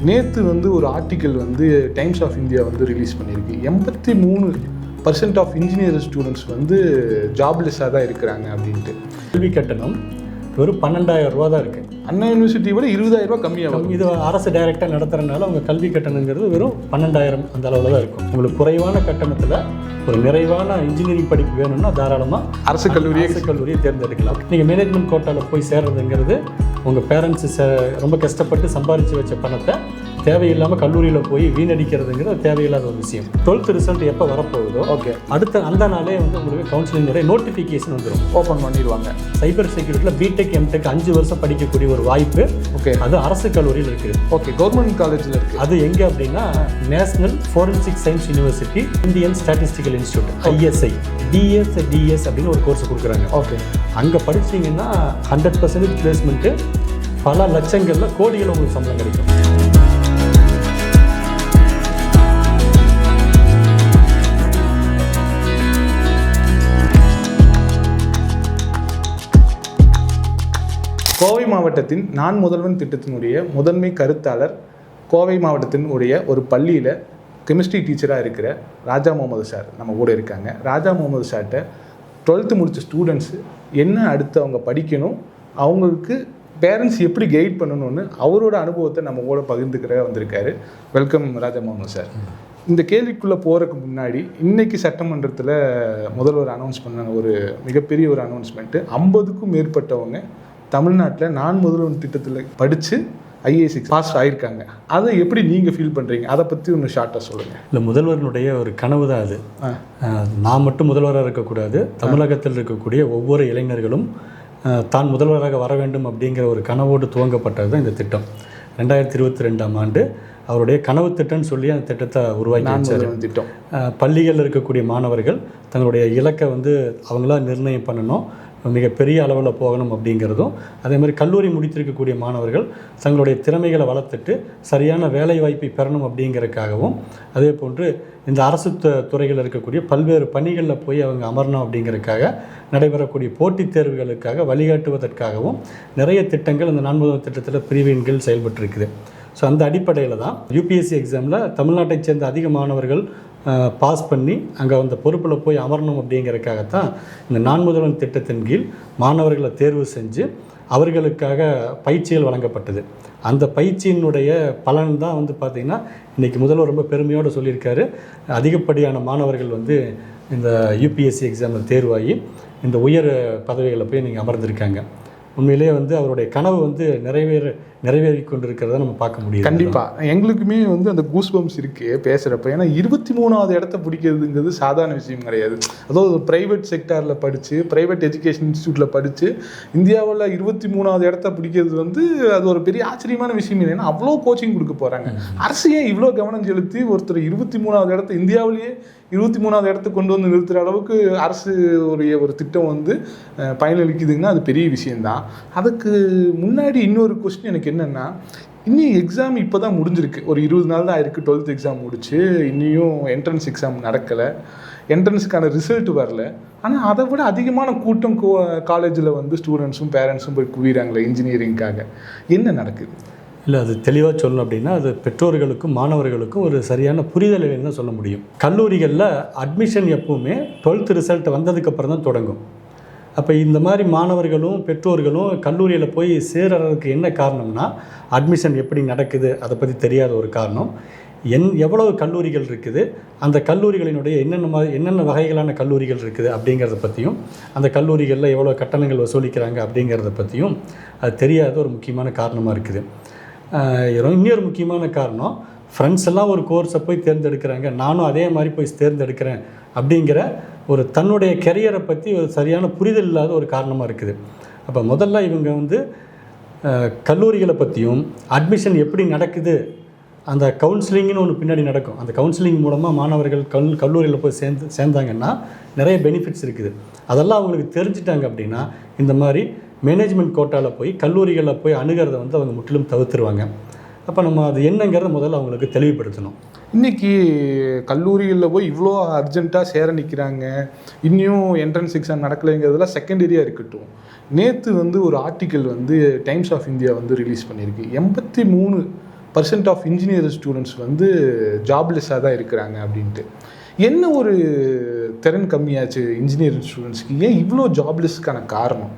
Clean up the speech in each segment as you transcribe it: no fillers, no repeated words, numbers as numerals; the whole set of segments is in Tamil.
நேற்று வந்து ஒரு ஆர்டிக்கல் வந்து டைம்ஸ் ஆஃப் இந்தியா வந்து ரிலீஸ் பண்ணியிருக்கு. 83% ஆஃப் இன்ஜினியரிங் ஸ்டூடெண்ட்ஸ் வந்து ஜாப்லெஸ்ஸாக தான் இருக்கிறாங்க அப்படின்ட்டு. கல்வி கட்டணம் வெறும் 12,000 ரூபா தான் இருக்குது. அண்ணா யூனிவர்சிட்டி விட 20,000 ரூபா கம்மியாகும். இது அரசு டைரெக்டாக நடத்துறதுனால அவங்க கல்வி கட்டணங்கிறது வெறும் 12,000 அந்த அளவில் தான் இருக்கும். உங்களுக்கு குறைவான கட்டணத்தில் ஒரு நிறைவான இன்ஜினியரிங் படிப்பு வேணும்னா தாராளமாக அரசு கல்லூரியை தேர்ந்தெடுக்கலாம். நீங்கள் மேனேஜ்மெண்ட் கோட்டாவில் போய் சேர்றதுங்கிறது உங்கள் பேரண்ட்ஸு ரொம்ப கஷ்டப்பட்டு சம்பாரித்து வச்ச பணத்தை தேவையில்லாமல் கல்லூரியில் போய் வீணடிக்கிறதுங்கிறது தேவையில்லாத ஒரு விஷயம். 12th ரிசல்ட் எப்போ வரப்போகுதோ அடுத்த அந்த நாளே வந்து உங்களுக்கு கவுன்சிலிங்குடைய நோட்டிஃபிகேஷன் வந்துடும், ஓப்பன் பண்ணிடுவாங்க. சைபர் செக்யூரிட்டியில் பிடெக் எம்டெக் 5 வருஷம் படிக்கக்கூடிய ஒரு வாய்ப்பு அது அரசு கல்லூரியில் இருக்குது. கவர்மெண்ட் காலேஜில் இருக்குது. அது எங்கே அப்படின்னா national forensic science university Indian statistical institute ISI DS அப்படின்னு ஒரு கோர்ஸ் கொடுக்குறாங்க. அங்கே படிச்சிங்கன்னா 100% பிளேஸ்மெண்ட்டு, பல லட்சங்களில் கோடிகள் உங்களுக்கு சம்பளம் கிடைக்கும். கோவை மாவட்டத்தின் நான் முதல்வன் திட்டத்தினுடைய முதன்மை கருத்தாளர், கோவை மாவட்டத்தினுடைய ஒரு பள்ளியில் கெமிஸ்ட்ரி டீச்சராக இருக்கிற ராஜா முகமது சார் நம்ம கூட இருக்காங்க. ராஜா முகமது சார்கிட்ட 12th முடித்த ஸ்டூடெண்ட்ஸு என்ன அடுத்து அவங்க படிக்கணும், அவங்களுக்கு பேரண்ட்ஸ் எப்படி கைட் பண்ணணும்னு அவரோட அனுபவத்தை நம்ம கூட பகிர்ந்துக்கிற வந்திருக்காரு. வெல்கம் ராஜா முகமது சார். இந்த கேள்விக்குள்ளே போகிறதுக்கு முன்னாடி இன்றைக்கி சட்டமன்றத்தில் முதல்வர் அனௌன்ஸ் பண்ண ஒரு மிகப்பெரிய ஒரு அனௌன்ஸ்மெண்ட்டு, 50க்கும் மேற்பட்டவங்க தமிழ்நாட்டில் நான் முதல்வன் திட்டத்தில் படித்து IAS பாஸ் ஆகியிருக்காங்க. அதை எப்படி நீங்கள் ஃபீல் பண்ணுறீங்க? அதை பற்றி ஒன்று ஷார்ட்டாக சொல்லுங்கள். இல்லை, முதல்வர்களுடைய ஒரு கனவு தான் அது. நான் மட்டும் முதல்வராக இருக்கக்கூடாது, தமிழகத்தில் இருக்கக்கூடிய ஒவ்வொரு இளைஞர்களும் தான் முதல்வராக வர வேண்டும் அப்படிங்கிற ஒரு கனவோடு துவங்கப்பட்டது தான் இந்த திட்டம். 2022ஆம் ஆண்டு அவருடைய கனவு திட்டம்னு சொல்லி அந்த திட்டத்தை உருவாக்கி வச்சார். திட்டம் பள்ளிகளில் இருக்கக்கூடிய மாணவர்கள் தங்களுடைய இலக்கை வந்து அவங்களா நிர்ணயம் பண்ணணும், மிகப்பெரிய அளவில் போகணும் அப்படிங்கிறதும், அதே மாதிரி கல்லூரி முடித்திருக்கக்கூடிய மாணவர்கள் தங்களுடைய திறமைகளை வளர்த்துட்டு சரியான வேலை வாய்ப்பை பெறணும் அப்படிங்கிறதுக்காகவும், அதே போன்று இந்த அரசு துறைகளில் இருக்கக்கூடிய பல்வேறு பணிகளில் போய் அவங்க அமரணும் அப்படிங்கிறதுக்காக நடைபெறக்கூடிய போட்டித் தேர்வுகளுக்காக வழிகாட்டுவதற்காகவும் நிறைய திட்டங்கள் இந்த 4 திட்டத்தில் பிரிவின் கீழ் செயல்பட்டு இருக்குது. ஸோ அந்த அடிப்படையில் தான் UPSC எக்ஸாமில் தமிழ்நாட்டைச் சேர்ந்த அதிக மாணவர்கள் பாஸ் பண்ணி அங்கே அந்த பொறுப்பில் போய் அமரணும் அப்படிங்கிறதுக்காகத்தான் இந்த நான் முதல்வன் திட்டத்தின் கீழ் மாணவர்களை தேர்வு செஞ்சு அவர்களுக்காக பயிற்சிகள் வழங்கப்பட்டது. அந்த பயிற்சியினுடைய பலன் தான் வந்து பார்த்திங்கன்னா இன்றைக்கி முதல்வர் ரொம்ப பெருமையோடு சொல்லியிருக்காரு. அதிகப்படியான மாணவர்கள் வந்து இந்த UPSC எக்ஸாமில் தேர்வாகி இந்த உயர் பதவிகளை போய் நீங்கள் அமர்ந்திருக்காங்க. உண்மையிலேயே வந்து அவருடைய கனவு வந்து நிறைவேறி கொண்டிருக்கிறத நம்ம பார்க்க முடியும். கண்டிப்பாக எங்களுக்குமே வந்து அந்த கூஸ்பம்ஸ் இருக்குது பேசுகிறப்ப. ஏன்னா 23வது இடத்த பிடிக்கிறதுங்கிறது சாதாரண விஷயம் கிடையாது. அதாவது ஒரு ப்ரைவேட் செக்டாரில் படித்து ப்ரைவேட் எஜுகேஷன் இன்ஸ்டியூட்டில் படித்து இந்தியாவில் 23வது இடத்த பிடிக்கிறது வந்து அது ஒரு பெரிய ஆச்சரியமான விஷயம் இல்லை. ஏன்னா அவ்வளோ கோச்சிங் கொடுக்க போகிறாங்க. அரசு ஏன் இவ்வளோ கவனம் செலுத்தி ஒருத்தர் 23வது இடத்த இந்தியாவிலேயே 23வது இடத்துக்கு கொண்டு வந்து நிறுத்துகிற அளவுக்கு அரசு ஒரு திட்டம் வந்து பயனளிக்குதுங்கன்னா அது பெரிய விஷயந்தான். அதுக்கு முன்னாடி இன்னொரு கொஸ்டின் எனக்கு என்னென்னா, இன்னும் எக்ஸாம் இப்போ தான் முடிஞ்சிருக்கு, ஒரு 20 நாள் தான் ஆயிருக்கு 12th எக்ஸாம் முடிச்சு. இன்னும் என்ட்ரன்ஸ் எக்ஸாம் நடக்கலை, என்ட்ரன்ஸுக்கான ரிசல்ட் வரல. ஆனால் அதை விட அதிகமான கூட்டம் காலேஜில் வந்து ஸ்டூடெண்ட்ஸும் பேரண்ட்ஸும் போய் குவிறாங்களே இன்ஜினியரிங்காக. என்ன நடக்குது? இல்லை, அது தெளிவாக சொல்லணும் அப்படின்னா அது பெற்றோர்களுக்கும் மாணவர்களுக்கும் ஒரு சரியான புரிதல் இல்லைன்னு தான் சொல்ல முடியும். கல்லூரிகளில் அட்மிஷன் எப்பவுமே 12th ரிசல்ட் வந்ததுக்கப்புறம் தான் தொடங்கும். அப்போ இந்த மாதிரி மாணவர்களும் பெற்றோர்களும் கல்லூரியில் போய் சேர்றதுக்கு என்ன காரணம்னா, அட்மிஷன் எப்படி நடக்குது அதை பற்றி தெரியாத ஒரு காரணம். எவ்வளவு கல்லூரிகள் இருக்குது, அந்த கல்லூரிகளினுடைய என்னென்ன வகைகளான கல்லூரிகள் இருக்குது அப்படிங்கிறத பற்றியும், அந்த கல்லூரிகளில் எவ்வளோ கட்டணங்கள் வசூலிக்கிறாங்க அப்படிங்கிறத பற்றியும் அது தெரியாத ஒரு முக்கியமான காரணமாக இருக்குது. இன்னொரு முக்கியமான காரணம், ஃப்ரெண்ட்ஸ் எல்லாம் ஒரு கோர்ஸை போய் தேர்ந்தெடுக்கிறாங்க, நானும் அதே மாதிரி போய் தேர்ந்தெடுக்கிறேன் அப்படிங்கிற ஒரு தன்னுடைய கெரியரை பற்றி ஒரு சரியான புரிதல் இல்லாத ஒரு காரணமாக இருக்குது. அப்போ முதல்ல இவங்க வந்து கல்லூரிகளை பற்றியும் அட்மிஷன் எப்படி நடக்குது, அந்த கவுன்சிலிங்னு ஒன்று பின்னாடி நடக்கும். அந்த கவுன்சிலிங் மூலமாக மாணவர்கள் கல்லூரியில் போய் சேர்ந்தாங்கன்னா நிறைய பெனிஃபிட்ஸ் இருக்குது. அதெல்லாம் அவங்களுக்கு தெரிஞ்சிட்டாங்க அப்படின்னா இந்த மாதிரி மேனேஜ்மெண்ட் கோட்டாவில் போய் கல்லூரிகளில் போய் அணுகிறத வந்து அவங்க முற்றிலும் தவிர்த்துருவாங்க. அப்போ நம்ம அது என்னங்கிறத முதல்ல அவங்களுக்கு தெளிவுபடுத்தணும். இன்றைக்கி கல்லூரிகளில் போய் இவ்வளோ அர்ஜென்ட்டாக சேர நிற்கிறாங்க, இன்னும் என்ட்ரன்ஸ் எக்ஸாம் நடக்கலைங்கிறதுலாம் செகண்டரியாக இருக்கட்டும். நேற்று வந்து ஒரு ஆர்டிக்கல் வந்து டைம்ஸ் ஆஃப் இந்தியா வந்து ரிலீஸ் பண்ணியிருக்கு. 83% பர்சன்ட் ஆஃப் இன்ஜினியரிங் ஸ்டூடெண்ட்ஸ் வந்து ஜாப்லெஸ்ஸாக தான் இருக்கிறாங்க அப்படின்ட்டு. என்ன ஒரு திறன் கம்மியாச்சு இன்ஜினியரிங் ஸ்டூடெண்ட்ஸ்க்கு? ஏன் இவ்வளோ ஜாப்லெஸ்க்கான காரணம்?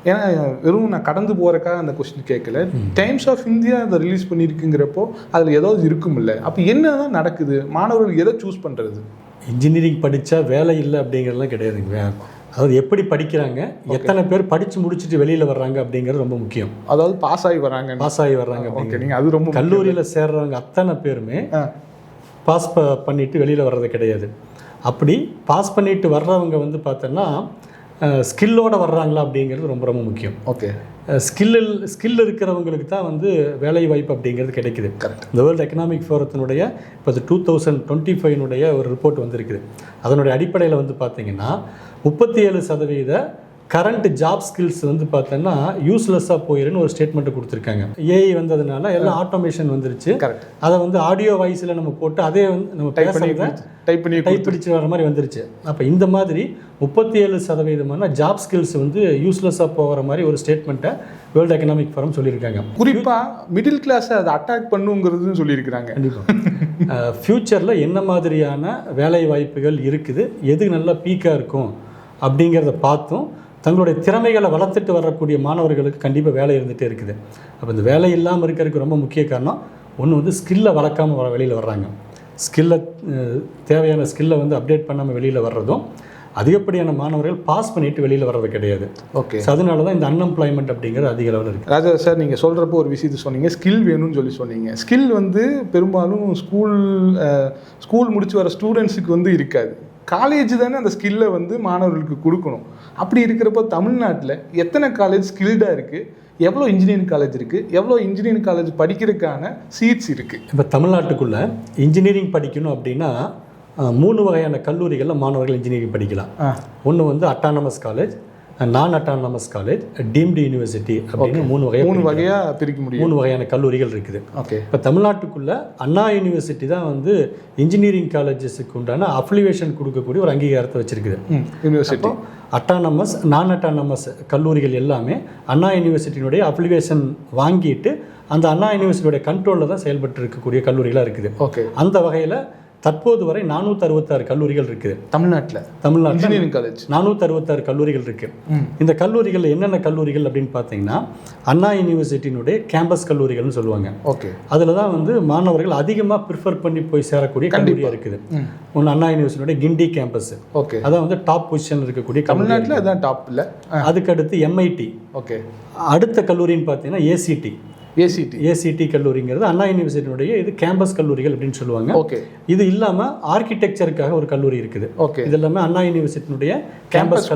ஏன்னா வெறும் நான் கடந்து போகிறக்காக அந்த கொஸ்டின் கேட்கல. டைம்ஸ் ஆஃப் இந்தியா அதை ரிலீஸ் பண்ணியிருக்குங்கிறப்போ அதில் ஏதாவது இருக்குமில்ல? அப்போ என்ன தான் நடக்குது? மாணவர்கள் எதை சூஸ் பண்ணுறது? இன்ஜினியரிங் படித்தா வேலை இல்லை அப்படிங்கிறதுலாம் கிடையாதுங்க. அதாவது எப்படி படிக்கிறாங்க, எத்தனை பேர் படித்து முடிச்சுட்டு வெளியில் வர்றாங்க அப்படிங்கிறது ரொம்ப முக்கியம். அதாவது பாஸ் ஆகி வர்றாங்க அப்படிங்கிறீங்க. அது ரொம்ப கல்லூரியில் சேர்றவங்க அத்தனை பேருமே பாஸ் பண்ணிட்டு வெளியில் வர்றது கிடையாது. அப்படி பாஸ் பண்ணிட்டு வர்றவங்க வந்து பார்த்தோன்னா ஸ்கில்லோடு வர்றாங்களா அப்படிங்கிறது ரொம்ப ரொம்ப முக்கியம். ஓகே, ஸ்கில் இருக்கிறவங்களுக்கு தான் வந்து வேலை வாய்ப்பு அப்படிங்கிறது கிடைக்குது. இந்த வேர்ல்டு எக்கனாமிக் ஃபோரத்தினுடைய இப்போ 2025 ஒரு ரிப்போர்ட் வந்திருக்குது. அதனுடைய அடிப்படையில் வந்து பார்த்தீங்கன்னா 37% கரண்ட் ஜாப் ஸ்கில்ஸ் வந்து பார்த்தோன்னா யூஸ்லெஸ்ஸாக போயிருன்னு ஒரு ஸ்டேட்மெண்ட்டை கொடுத்துருக்காங்க. ஏஐ வந்ததுனால எல்லாம் ஆட்டோமேஷன் வந்துருச்சு. அதை வந்து ஆடியோ வாய்ஸில் நம்ம போட்டு அதே வந்து நம்ம டைப் பிடிச்சி வர மாதிரி வந்துருச்சு. அப்போ இந்த மாதிரி 37% ஜாப் ஸ்கில்ஸ் வந்து யூஸ்லெஸ்ஸாக போகிற மாதிரி ஒரு ஸ்டேட்மெண்ட்டை வேர்ல்டு எக்கனாமிக் ஃபோரம் சொல்லியிருக்காங்க. குறிப்பாக மிடில் கிளாஸை அதை அட்டாக் பண்ணுங்கிறதுன்னு சொல்லியிருக்கிறாங்க. கண்டிப்பாக ஃப்யூச்சரில் என்ன மாதிரியான வேலை வாய்ப்புகள் இருக்குது, எது நல்லா பீக்காக இருக்கும் அப்படிங்கிறத பார்த்தும் தங்களுடைய திறமைகளை வளர்த்துட்டு வரக்கூடிய மாணவர்களுக்கு கண்டிப்பாக வேலை இருந்துகிட்டே இருக்குது. அப்போ இந்த வேலை இல்லாமல் இருக்கிறதுக்கு ரொம்ப முக்கிய காரணம் ஒன்று வந்து ஸ்கில்லை வளர்க்காமல் வெளியில் வர்றாங்க. தேவையான ஸ்கில்லை வந்து அப்டேட் பண்ணாமல் வெளியில் வர்றதும், அதிகப்படியான மாணவர்கள் பாஸ் பண்ணிட்டு வெளியில் வர்றது கிடையாது. ஓகே, அதனால தான் இந்த அன்எம்ப்ளாய்மெண்ட் அப்படிங்கிறது அதிக அளவில் இருக்குது. ராஜா சார், நீங்கள் சொல்கிறப்போ ஒரு விஷயத்தை சொன்னீங்க, ஸ்கில் வேணும்னு சொன்னீங்க. ஸ்கில் வந்து பெரும்பாலும் ஸ்கூல் முடிச்சு வர ஸ்டூடெண்ட்ஸுக்கு வந்து இருக்காது. காலேஜ் தானே அந்த ஸ்கில்லை வந்து மாணவர்களுக்கு கொடுக்கணும். அப்படி இருக்கிறப்போ தமிழ்நாட்டில் எத்தனை காலேஜ் ஸ்கில்டாக இருக்குது, எவ்வளோ இன்ஜினியரிங் காலேஜ் இருக்குது, எவ்வளோ இன்ஜினியரிங் காலேஜ் படிக்கிறதுக்கான சீட்ஸ் இருக்குது? இப்போ தமிழ்நாட்டுக்குள்ளே இன்ஜினியரிங் படிக்கணும் அப்படின்னா 3 வகையான கல்லூரிகளில் மாணவர்கள் இன்ஜினியரிங் படிக்கலாம். ஒன்று வந்து அட்டானமஸ் காலேஜ், நான் அட்டானமஸ் காலேஜ், டீம்டு யூனிவர்சிட்டி அப்படின்னு 3 வகையாக பிரிக்க முடியும். 3 வகையான கல்லூரிகள் இருக்குது. ஓகே, இப்போ தமிழ்நாட்டுக்குள்ளே அண்ணா யூனிவர்சிட்டி தான் வந்து இன்ஜினியரிங் காலேஜஸுக்கு உண்டான அஃபிலியேஷன் கொடுக்கக்கூடிய ஒரு அங்கீகாரத்தை வச்சுருக்குது. யூனிவர்சிட்டி அட்டானமஸ், நான் அட்டானமஸ் கல்லூரிகள் எல்லாமே அண்ணா யூனிவர்சிட்டியினுடைய அஃபிலியேஷன் வாங்கிட்டு அந்த அண்ணா யூனிவர்சிட்டியோடைய கண்ட்ரோலில் தான் செயல்பட்டு இருக்கக்கூடிய கல்லூரிகளாக இருக்குது. ஓகே, அந்த வகையில் தற்போது வரை 466 கல்லூரிகள் இருக்குது தமிழ்நாட்டில். இன்ஜினியரிங் காலேஜ் 466 கல்லூரிகள் இருக்குது. இந்த கல்லூரிகள் என்னென்ன கல்லூரிகள் அப்படின்னு பார்த்தீங்கன்னா அண்ணா யூனிவர்சிட்டியினுடைய கேம்பஸ் கல்லூரிகள்னு சொல்லுவாங்க. ஓகே, அதில் தான் வந்து மாணவர்கள் அதிகமாக ப்ரிஃபர் பண்ணி போய் சேரக்கூடிய கல்லூரியாக இருக்குது. ஒன்று அண்ணா யூனிவர்சிட்டியோட கிண்டி கேம்பஸ். ஓகே, அதான் வந்து டாப் பொசிஷன் இருக்கக்கூடிய தமிழ்நாட்டில். அதான் டாப் இல்லை. அதுக்கடுத்து எம்ஐடி. ஓகே, அடுத்த கல்லூரின்னு பார்த்தீங்கன்னா ஏசிடி கல்லூரிங்கிறது அண்ணா யூனிவர்சிட்டியுடைய இது கேம்பஸ் கல்லூரிகள் அப்படின்னு சொல்லுவாங்க. ஓகே, இது இல்லாமல் ஆர்கிடெக்சருக்காக ஒரு கல்லூரி இருக்குது. ஓகே, இது எல்லாமே அண்ணா யூனிவர்சிட்டியுடைய கேம்பஸ்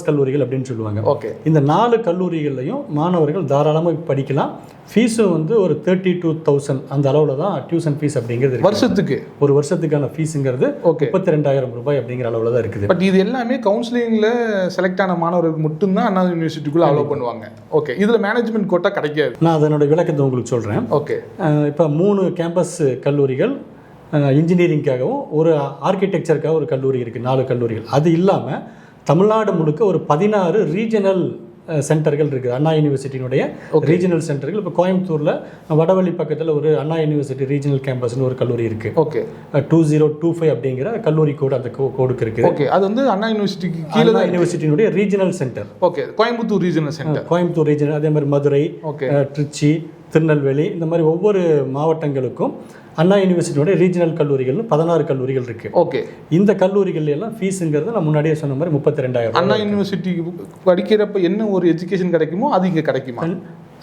கல்லூரிகள் அப்படின்னு சொல்லுவாங்க. ஓகே, இந்த 4 கல்லூரிகள்லையும் மாணவர்கள் தாராளமாக படிக்கலாம். ஃபீஸும் வந்து ஒரு 32,000 அந்த அளவில் தான் டியூஷன் ஃபீஸ் அப்படிங்கிறது வருஷத்துக்கு. ஒரு வருஷத்துக்கான ஃபீஸுங்கிறது 32,000 ரூபாய் அப்படிங்கிற அளவில் தான் இருக்குது. பட் இது எல்லாமே கவுன்சிலிங்கில் செலக்ட் ஆன மாணவர்களுக்கு மட்டும்தான் அண்ணா யூனிவர்சிட்டிக்குள்ளே அலோவ் பண்ணுவாங்க. ஓகே, இதில் மேனேஜ்மெண்ட் கோட்டா கிடைக்காது. நான் அதனோட விளக்கத்தை உங்களுக்கு சொல்கிறேன். ஓகே, இப்போ 3 கேம்பஸ் கல்லூரிகள் இன்ஜினியரிங்காகவும் ஒரு ஆர்கிடெக்சருக்காக ஒரு கல்லூரி இருக்குது. 4 கல்லூரிகள். அது இல்லாமல் தமிழ்நாடு முழுக்க ஒரு 16 ரீஜனல் சென்டர்கள் இருக்குது. அண்ணா யூனிவர்சிட்டியினுடைய ரீஜனல் சென்டர்கள். இப்போ கோயம்புத்தூரில் வடவள்ளி பக்கத்தில் ஒரு அண்ணா யூனிவர்சிட்டி ரீஜனல் கேம்பஸ்னு ஒரு கல்லூரி இருக்குது. ஓகே, 2025 அப்படிங்கிற கல்லூரி கோடு அந்த கோடுக்கு இருக்குது. ஓகே, அது வந்து அண்ணா யூனிவர்சிட்டிக்கு கீழே தான் யூனிவர்சிட்டியினுடைய regional centre. Okay, Coimbatore regional centre. Coimbatore regional, அதே மாதிரி மதுரை, திருச்சி, திருநெல்வேலி, இந்த மாதிரி ஒவ்வொரு மாவட்டங்களுக்கும் அண்ணா யூனிவர்சிட்டியோட ரீஜனல் கல்லூரிகள்னு 16 கல்லூரிகள் இருக்குது. ஓகே, இந்த கல்லூரிகள் எல்லாம் ஃபீஸுங்கிறது நான் முன்னாடியே சொன்ன மாதிரி 32,000. அண்ணா யூனிவர்சிட்டி படிக்கிறப்ப என்ன ஒரு எஜுகேஷன் கிடைக்குமோ அது இங்கே கிடைக்குமா?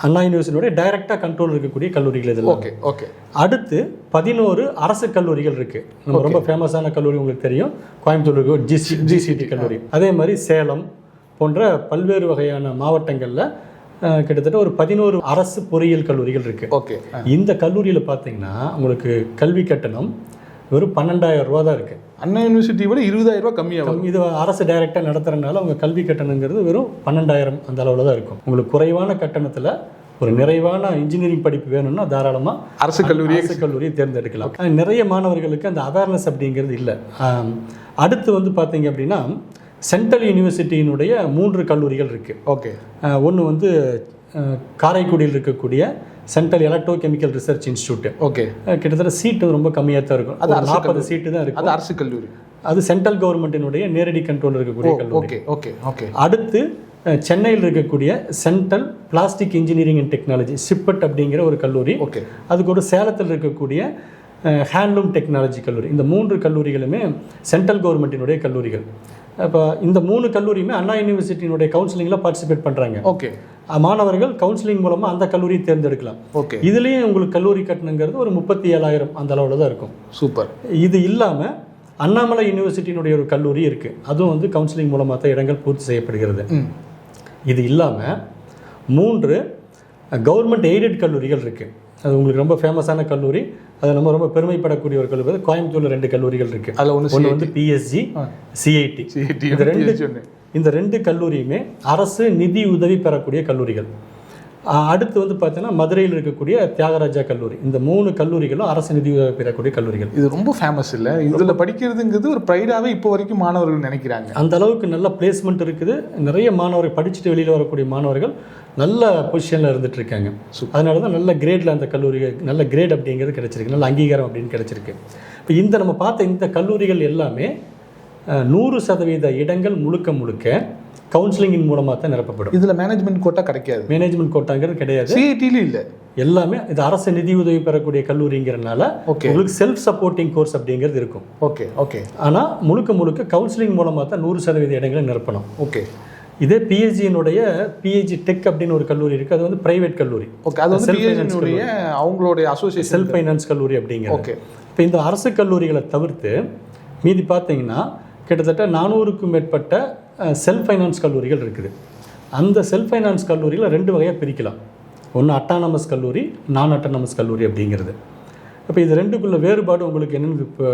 அண்ணா யூனிவர்சிட்டியோட டைரக்டாக கண்ட்ரோல் இருக்கக்கூடிய கல்லூரிகள் இதெல்லாம். Okay, okay. அடுத்து 11 அரசு கல்லூரிகள் இருக்குது. நம்ம ரொம்ப ஃபேமஸான கல்லூரி உங்களுக்கு தெரியும், கோயம்புத்தூர் இருக்கு ஜிசிடி கல்லூரி. அதே மாதிரி சேலம் போன்ற பல்வேறு வகையான மாவட்டங்களில் கிட்டத்தட்ட ஒரு 11 அரசு பொறியியல் கல்லூரிகள் இருக்குது. ஓகே, இந்த கல்லூரியில் பார்த்தீங்கன்னா உங்களுக்கு கல்வி கட்டணம் வெறும் 12,000 ரூபா தான் இருக்குது. அண்ணா யூனிவர்சிட்டி விட 20,000 ரூபா கம்மியாகும். இது அரசு டைரெக்டாக நடத்துறதுனால அவங்க கல்வி கட்டணங்கிறது வெறும் 12,000 அந்த அளவில் தான் இருக்கும். உங்களுக்கு குறைவான கட்டணத்தில் ஒரு நிறைவான இன்ஜினியரிங் படிப்பு வேணும்னா தாராளமாக அரசு கல்லூரியை தேர்ந்தெடுக்கலாம். நிறைய மாணவர்களுக்கு அந்த அவேர்னஸ் அப்படிங்கிறது இல்லை. அடுத்து வந்து பார்த்தீங்க அப்படின்னா சென்ட்ரல் யூனிவர்சிட்டியினுடைய 3 கல்லூரிகள் இருக்குது. ஓகே, ஒன்று வந்து காரைக்குடியில் இருக்கக்கூடிய central electro chemical research institute. Okay. கிட்டத்தட்ட சீட்டு ரொம்ப கம்மியாக தான் இருக்கும். அது 40 சீட்டு தான் இருக்கும். அது அரசு கல்லூரி. அது சென்ட்ரல் கவர்மெண்ட்டினுடைய நேரடி கண்ட்ரோல் இருக்கக்கூடிய கல்லூரி. Okay okay okay. அடுத்து சென்னையில் இருக்கக்கூடிய central plastic engineering and technology CIPET அப்படிங்கிற ஒரு கல்லூரி. ஓகே. அதுக்கு ஒரு சேலத்தில் இருக்கக்கூடிய ஹேண்ட்லூம் டெக்னாலஜி கல்லூரி. இந்த 3 கல்லூரிகளுமே சென்ட்ரல் கவர்மெண்ட்டினுடைய கல்லூரிகள். இப்போ இந்த 3 கல்லூரியுமே அண்ணா யூனிவர்சிட்டியினுடைய கவுன்சிலிங்கில் பார்ட்டிசிபேட் பண்ணுறாங்க. ஓகே. மாணவர்கள் கவுன்சிலிங் மூலமாக அந்த கல்லூரியை தேர்ந்தெடுக்கலாம். ஓகே. இதுலேயும் உங்களுக்கு கல்லூரி கட்டணங்கிறது ஒரு 37,000 அந்த அளவில் தான் இருக்கும். சூப்பர். இது இல்லாமல் அண்ணாமலை யூனிவர்சிட்டியினுடைய ஒரு கல்லூரி இருக்குது. அதுவும் வந்து கவுன்சிலிங் மூலமாக தான் இடங்கள் பூர்த்தி செய்யப்படுகிறது. இது இல்லாமல் 3 கவர்மெண்ட் எய்டட் கல்லூரிகள் இருக்குது. அது உங்களுக்கு ரொம்ப ஃபேமஸான கல்லூரி. அது நம்ம ரொம்ப பெருமைப்படக்கூடிய ஒரு கல்லூரி. கோயம்புத்தூரில் 2 கல்லூரிகள் இருக்குது. அதில் ஒன்று வந்து PSG, CIT. இந்த 2 கல்லூரியுமே அரசு நிதி உதவி பெறக்கூடிய கல்லூரிகள். அடுத்து வந்து பார்த்தீங்கன்னா மதுரையில் இருக்கக்கூடிய தியாகராஜா கல்லூரி. இந்த 3 கல்லூரிகளும் அரசு நிதி உதவி பெறக்கூடிய கல்லூரிகள். இது ரொம்ப ஃபேமஸ் இல்லை? இதில் படிக்கிறதுங்கிறது ஒரு ப்ரைடாகவே இப்போ வரைக்கும் மாணவர்கள் நினைக்கிறாங்க. அந்த அளவுக்கு நல்ல பிளேஸ்மெண்ட் இருக்குது. நிறைய மாணவர்கள் படிச்சுட்டு வெளியில் வரக்கூடிய மாணவர்கள் நல்ல பொசிஷனில் இருந்துட்டு இருக்காங்க. அதனால தான் நல்ல கிரேடில் அந்த கல்லூரி நல்ல கிரேட் அப்படிங்கிறது கிடைச்சிருக்கு, நல்ல அங்கீகாரம் அப்படின்னு கிடைச்சிருக்கு. இப்போ இந்த நம்ம பார்த்த இந்த கல்லூரிகள் எல்லாமே 100% இடங்கள் முழுக்க கவுன்சிலிங்கின் மூலமாக தான் நிரப்பப்படும். இதில் மேனேஜ்மெண்ட் கோட்டா கிடைக்காது. மேனேஜ்மெண்ட் கோட்டாங்கிறது கிடையாது. சிஐடியிலும் இல்லை. எல்லாமே இது அரசு நிதி உதவி பெறக்கூடிய கல்லூரிங்கிறனால உங்களுக்கு செல்ஃப் சப்போர்ட்டிங் கோர்ஸ் அப்படிங்கிறது இருக்கும். Okay okay. ஆனால் முழுக்க கவுன்சிலிங் மூலமாக தான் 100% இடங்களை நிரப்பணும். ஓகே. இதே பிஹெச்டியினுடைய பிஹெச்டி டெக் அப்படின்னு ஒரு கல்லூரி இருக்குது. அது வந்து பிரைவேட் கல்லூரி. ஓகே. அது வந்து பிஹெச்டியினுடைய அவங்களுடைய அசோசியேஷன் செல்ஃப் ஃபைனான்ஸ் கல்லூரி அப்படிங்கிறது. ஓகே. இப்போ இந்த அரசு கல்லூரிகளை தவிர்த்து மீதி பார்த்தீங்கன்னா கிட்டத்தட்ட 400க்கும் மேற்பட்ட செல்ஃப் ஃபைனான்ஸ் கல்லூரிகள் இருக்குது. அந்த செல்ஃப் ஃபைனான்ஸ் கல்லூரியில் 2 வகையாக பிரிக்கலாம். ஒன்று அட்டானமஸ் கல்லூரி, நான் அட்டானமஸ் கல்லூரி அப்படிங்கிறது. இப்போ இது 2க்குள்ள வேறுபாடு உங்களுக்கு என்னென்னு இப்போ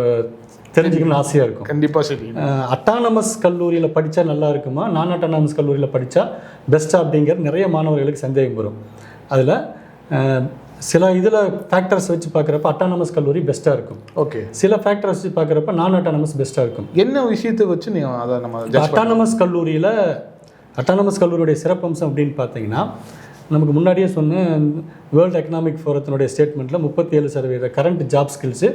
தெரிஞ்சுக்கணும்னு ஆசையாக இருக்கும். கண்டிப்பாக சரி. அட்டானமஸ் கல்லூரியில் படித்தா நல்லா இருக்குமா, நான் அட்டானமஸ் கல்லூரியில் படித்தா பெஸ்ட்டாக அப்படிங்கிறது நிறைய மாணவர்களுக்கு சந்தேகம் வரும். அதில் சில இதில் ஃபேக்டர்ஸ் வச்சு பார்க்குறப்ப அட்டானமஸ் கல்லூரி பெஸ்ட்டாக இருக்கும். ஓகே. சில ஃபேக்டர்ஸ் வச்சு பார்க்குறப்ப நான் அட்டானமஸ் பெஸ்ட்டாக இருக்கும். என்ன விஷயத்தை வச்சு நீங்கள் அதை நம்ம அட்டானமஸ் கல்லூரியுடைய சிறப்பம்சம் அப்படின்னு பார்த்தீங்கன்னா, நமக்கு முன்னாடியே சொன்ன வேர்ல்டு எக்கனாமிக் ஃபோரத்தினுடைய ஸ்டேட்மெண்ட்டில் 37% கரண்ட் ஜாப் ஸ்கில்ஸு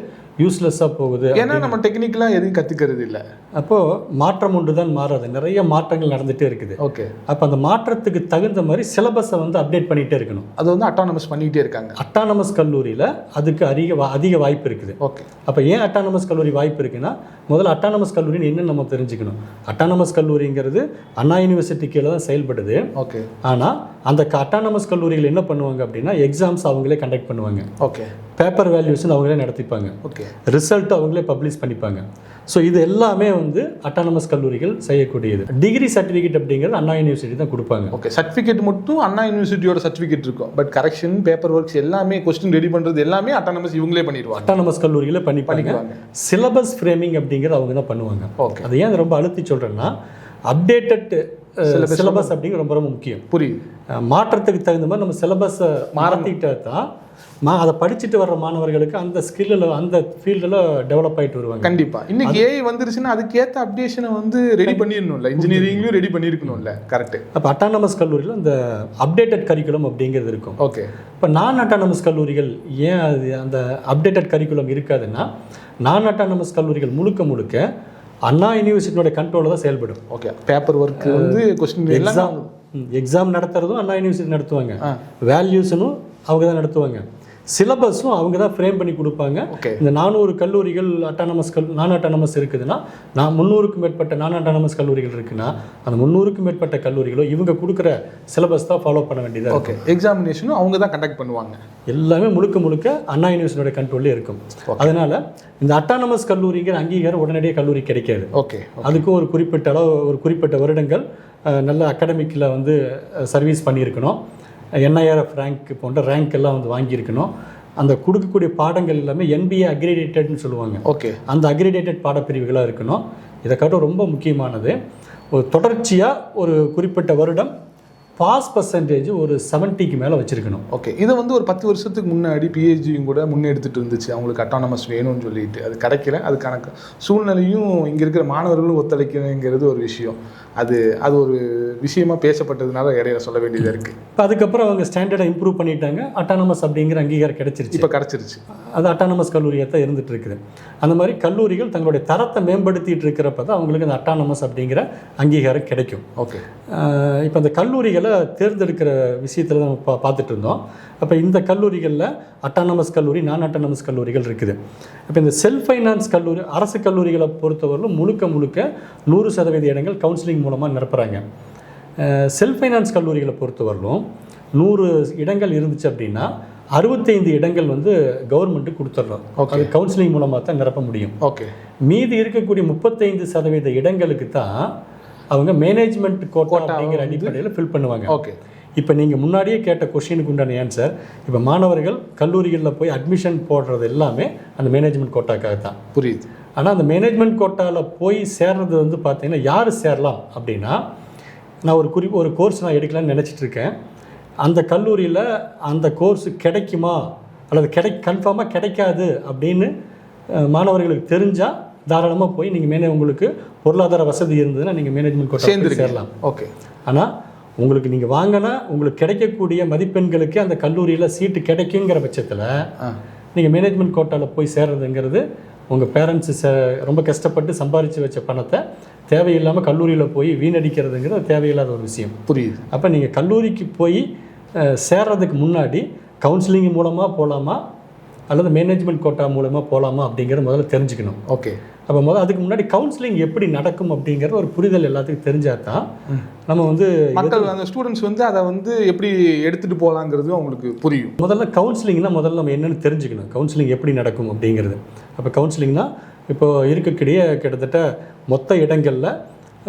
யூஸ்லெஸ்ஸாக போகுது. ஏன்னா நம்ம டெக்னிக்கலாக எதுவும் கற்றுக்கிறது இல்லை. அப்போது மாற்றம் ஒன்று தான் மாறாது, நிறைய மாற்றங்கள் நடந்துகிட்டே இருக்குது. ஓகே. அப்போ அந்த மாற்றத்துக்கு தகுந்த மாதிரி சிலபஸை வந்து அப்டேட் பண்ணிகிட்டே இருக்கணும். அது வந்து அட்டானமஸ் பண்ணிகிட்டே இருக்காங்க. அட்டானமஸ் கல்லூரியில் அதுக்கு அதிக வாய்ப்பு இருக்குது. ஓகே. அப்போ ஏன் அட்டானமஸ் கல்லூரி வாய்ப்பு இருக்குன்னா, முதல்ல அட்டானமஸ் கல்லூரின்னு என்னன்னு நம்ம தெரிஞ்சுக்கணும். அட்டானமஸ் கல்லூரிங்கிறது அண்ணா யூனிவர்சிட்டி கீழே தான் செயல்படுது. ஓகே. ஆனால் அந்த அட்டானமஸ் கல்லூரிகள் என்ன பண்ணுவாங்க அப்படின்னா, எக்ஸாம்ஸ் அவங்களே கண்டக்ட் பண்ணுவாங்க. ஓகே. பேப்பர் வேல்யூஸ்ன்னு அவங்களே நடத்திப்பாங்க. ஓகே. ரிசல்ட் அவங்களே பப்ளிஷ் பண்ணிப்பாங்க. ஸோ இது எல்லாமே வந்து அட்டானமஸ் கல்லூரிகள் செய்யக்கூடியது. டிகிரி சர்டிஃபிகேட் அப்படிங்கிறது அண்ணா யூனிவர்சிட்டி தான் கொடுப்பாங்க. ஓகே. சர்டிஃபிகேட் மட்டும் அண்ணா யூனிவர்சிட்டியோட சர்டிஃபிகேட் இருக்கும். பட் கரெக்ஷன், பேப்பர் ஒர்க்ஸ் எல்லாமே, கொஸ்டின் ரெடி பண்ணுறது எல்லாமே அட்டானமஸ் இவங்களே பண்ணிடுவாங்க. அட்டானமஸ் கல்லூரிகளே பண்ணிப்பாங்க. சிலபஸ் ஃப்ரேமிங் அப்படிங்கிறது அவங்க தான் பண்ணுவாங்க. ஓகே. அது ஏன் ரொம்ப அழுத்தி சொல்கிறேன்னா, அப்டேட்டட் சிலபஸ் அப்படிங்கிற ரொம்ப முக்கியம். புரியுது. மாற்றத்துக்கு தகுந்த மாதிரி நம்ம சிலபஸை மாற்றிக்கிட்டா தான் அதை படிச்சுட்டு வர்ற மாணவர்களுக்கு அந்த ஸ்கில்லில் அந்த ஃபீல்டில் டெவலப் ஆகிட்டு வருவாங்க. கண்டிப்பாக. இன்னைக்கு ஏஐ வந்துருச்சுன்னா அதுக்கேற்ற அப்டேஷனை வந்து ரெடி பண்ணிடணும்ல, இன்ஜினியரிங்லையும் ரெடி பண்ணியிருக்கணும்ல. கரெக்ட். அப்போ அட்டானமஸ் கல்லூரியில் இந்த அப்டேட்டட் கரிக்குலம் அப்படிங்கிறது இருக்கும். ஓகே. இப்போ நான் அட்டானமஸ் கல்லூரிகள் ஏன் அது அந்த அப்டேட்டட் கரிக்குலம் இருக்காதுன்னா, நான் அட்டானமஸ் கல்லூரிகள் முழுக்க அண்ணா யூனிவர்சிட்டியோட கண்ட்ரோலில் தான் செயல்படும். ஓகே. பேப்பர் ஒர்க் வந்து கொஸ்டின் எக்ஸாம் நடத்துறதும் அண்ணா யூனிவர்சிட்டி நடத்துவாங்க. வேல்யூஸனும் அவங்க தான் நடத்துவாங்க. சிலபஸும் அவங்க தான் ஃப்ரேம் பண்ணி கொடுப்பாங்க. இந்த 400 கல்லூரிகள் நான் அட்டானமஸ் இருக்குதுன்னா, 300க்கும் மேற்பட்ட நான் அட்டானமஸ் கல்லூரிகள் இருக்குன்னா, அந்த 300க்கும் மேற்பட்ட கல்லூரிகளோ இவங்க கொடுக்குற சிலபஸ் தான் ஃபாலோ பண்ண வேண்டியதாக. ஓகே. எக்ஸாமினேஷனும் அவங்க தான் கண்டக்ட் பண்ணுவாங்க. எல்லாமே முழுக்க அண்ணா யூனிவர்சிட்டியோட கண்ட்ரோல்லே இருக்கும். அதனால இந்த அட்டானமஸ் கல்லூரிங்கிற அங்கீகாரம் உடனடியாக கல்லூரி கிடைக்காது. ஓகே. அதுக்கும் ஒரு குறிப்பிட்ட வருடங்கள் நல்ல அகாடமிக்கில் வந்து சர்வீஸ் பண்ணியிருக்கணும். NIRF ரேங்க் போன்ற ரேங்க் எல்லாம் வந்து வாங்கியிருக்கணும். அந்த கொடுக்கக்கூடிய பாடங்கள் எல்லாமே NBA அக்ரிடேட்டட்னு சொல்லுவாங்க. ஓகே. அந்த அக்ரிடேட்டட் பாடப்பிரிவுகளாக இருக்கணும். இதை காட்டும் ரொம்ப முக்கியமானது, ஒரு தொடர்ச்சியாக ஒரு குறிப்பிட்ட வருடம் பாஸ் பர்சன்டேஜ் ஒரு 70க்கு மேலே வச்சுருக்கணும். ஓகே, இதை வந்து ஒரு 10 வருஷத்துக்கு முன்னாடி பிஹெச்டியும் கூட முன்னெடுத்துட்டு இருந்துச்சு, அவங்களுக்கு அட்டானமஸ் வேணும்னு சொல்லிட்டு. அது கிடைக்கல. அதுக்கான சூழ்நிலையும் இங்கே இருக்கிற மாணவர்களும் ஒத்துழைக்கணுங்கிறது ஒரு விஷயம். அது ஒரு விஷயமா பேசப்பட்டதுனால இடையில சொல்ல வேண்டியதாக இருக்குது. இப்போ அதுக்கப்புறம் அவங்க ஸ்டாண்டர்டை இம்ப்ரூவ் பண்ணிட்டாங்க, அட்டானமஸ் அப்படிங்கிற அங்கீகாரம் கிடைச்சிருச்சு. இப்போ கிடச்சிருச்சு. அது அட்டானமஸ் கல்லூரியாக தான் இருந்துகிட்டு இருக்குது. அந்த மாதிரி கல்லூரிகள் தங்களுடைய தரத்தை மேம்படுத்திட்டு இருக்கிறப்ப தான் அவங்களுக்கு அந்த அட்டானமஸ் அப்படிங்கிற அங்கீகாரம் கிடைக்கும். ஓகே, இப்போ அந்த கல்லூரிகளை தேர்ந்தெடுக்கிற விஷயத்தில் தான் நம்ம பார்த்துட்டு இருந்தோம். அப்போ இந்த கல்லூரிகளில் அட்டானமஸ் கல்லூரி, நான் அட்டானமஸ் கல்லூரிகள் இருக்குது. இப்போ இந்த செல்ஃப் ஃபைனான்ஸ் கல்லூரி, அரசு கல்லூரிகளை பொறுத்தவரையிலும் முழுக்க 100% இடங்கள் கவுன்சிலிங் மூலமாக நிரப்புகிறாங்க. செல்ஃப் ஃபைனான்ஸ் கல்லூரிகளை பொறுத்தவரையிலும் 100 இடங்கள் இருந்துச்சு அப்படின்னா 65 இடங்கள் வந்து கவர்மெண்ட்டுக்கு கொடுத்துட்றோம். அது கவுன்சிலிங் மூலமாக தான் நிரப்ப முடியும். ஓகே, மீதி இருக்கக்கூடிய 35% இடங்களுக்கு தான் அவங்க மேனேஜ்மெண்ட் கோட்டா அப்படிங்கிற அடிப்படையில் ஃபில் பண்ணுவாங்க. ஓகே, இப்போ நீங்கள் முன்னாடியே கேட்ட கொஷினுக்கு உண்டான ஆன்சர், இப்போ மாணவர்கள் கல்லூரிகளில் போய் அட்மிஷன் போடுறது எல்லாமே அந்த மேனேஜ்மெண்ட் கோட்டாக்காக தான். புரியுது. ஆனால் அந்த மேனேஜ்மெண்ட் கோட்டாவில் போய் சேர்றது வந்து பார்த்தீங்கன்னா யார் சேரலாம் அப்படின்னா, நான் ஒரு கோர்ஸ் நான் எடுக்கலான்னு நினச்சிட்டு இருக்கேன். அந்த கல்லூரியில் அந்த கோர்ஸ் கிடைக்குமா அல்லது கன்ஃபார்மாக கிடைக்காது அப்படின்னு மாணவர்களுக்கு தெரிஞ்சால் தாராளமாக போய் நீங்கள் உங்களுக்கு பொருளாதார வசதி இருந்ததுன்னா நீங்கள் மேனேஜ்மெண்ட் கோட்டா சேரலாம். ஓகே, ஆனால் உங்களுக்கு நீங்கள் வாங்கினா உங்களுக்கு கிடைக்கக்கூடிய மதிப்பெண்களுக்கு அந்த கல்லூரியில் சீட்டு கிடைக்குங்கிற பட்சத்தில் நீங்கள் மேனேஜ்மெண்ட் கோட்டாவில் போய் சேர்றதுங்கிறது உங்கள் பேரண்ட்ஸு ரொம்ப கஷ்டப்பட்டு சம்பாதிச்சு வச்ச பணத்தை தேவையில்லாமல் கல்லூரியில் போய் வீணடிக்கிறதுங்கிறது தேவையில்லாத ஒரு விஷயம். புரியுது. அப்போ நீங்கள் கல்லூரிக்கு போய் சேர்றதுக்கு முன்னாடி கவுன்சிலிங் மூலமாக போகலாமா அல்லது மேனேஜ்மெண்ட் கோட்டா மூலமாக போகலாமா அப்படிங்கிறத முதல்ல தெரிஞ்சுக்கணும். ஓகே, அப்போ அதுக்கு முன்னாடி கவுன்சிலிங் எப்படி நடக்கும் அப்படிங்கிற ஒரு புரிதல் எல்லாத்துக்கும் தெரிஞ்சால் தான் நம்ம வந்து மக்கள் அந்த ஸ்டூடெண்ட்ஸ் வந்து அதை வந்து எப்படி எடுத்துகிட்டு போகலாங்கிறது அவங்களுக்கு புரியும். முதல்ல கவுன்சிலிங்னா முதல்ல நம்ம என்னென்னு தெரிஞ்சுக்கணும், கவுன்சிலிங் எப்படி நடக்கும் அப்படிங்கிறது. அப்போ கவுன்சிலிங்னா இப்போ இருக்கக்கூடிய கிட்டத்தட்ட மொத்த இடங்களில்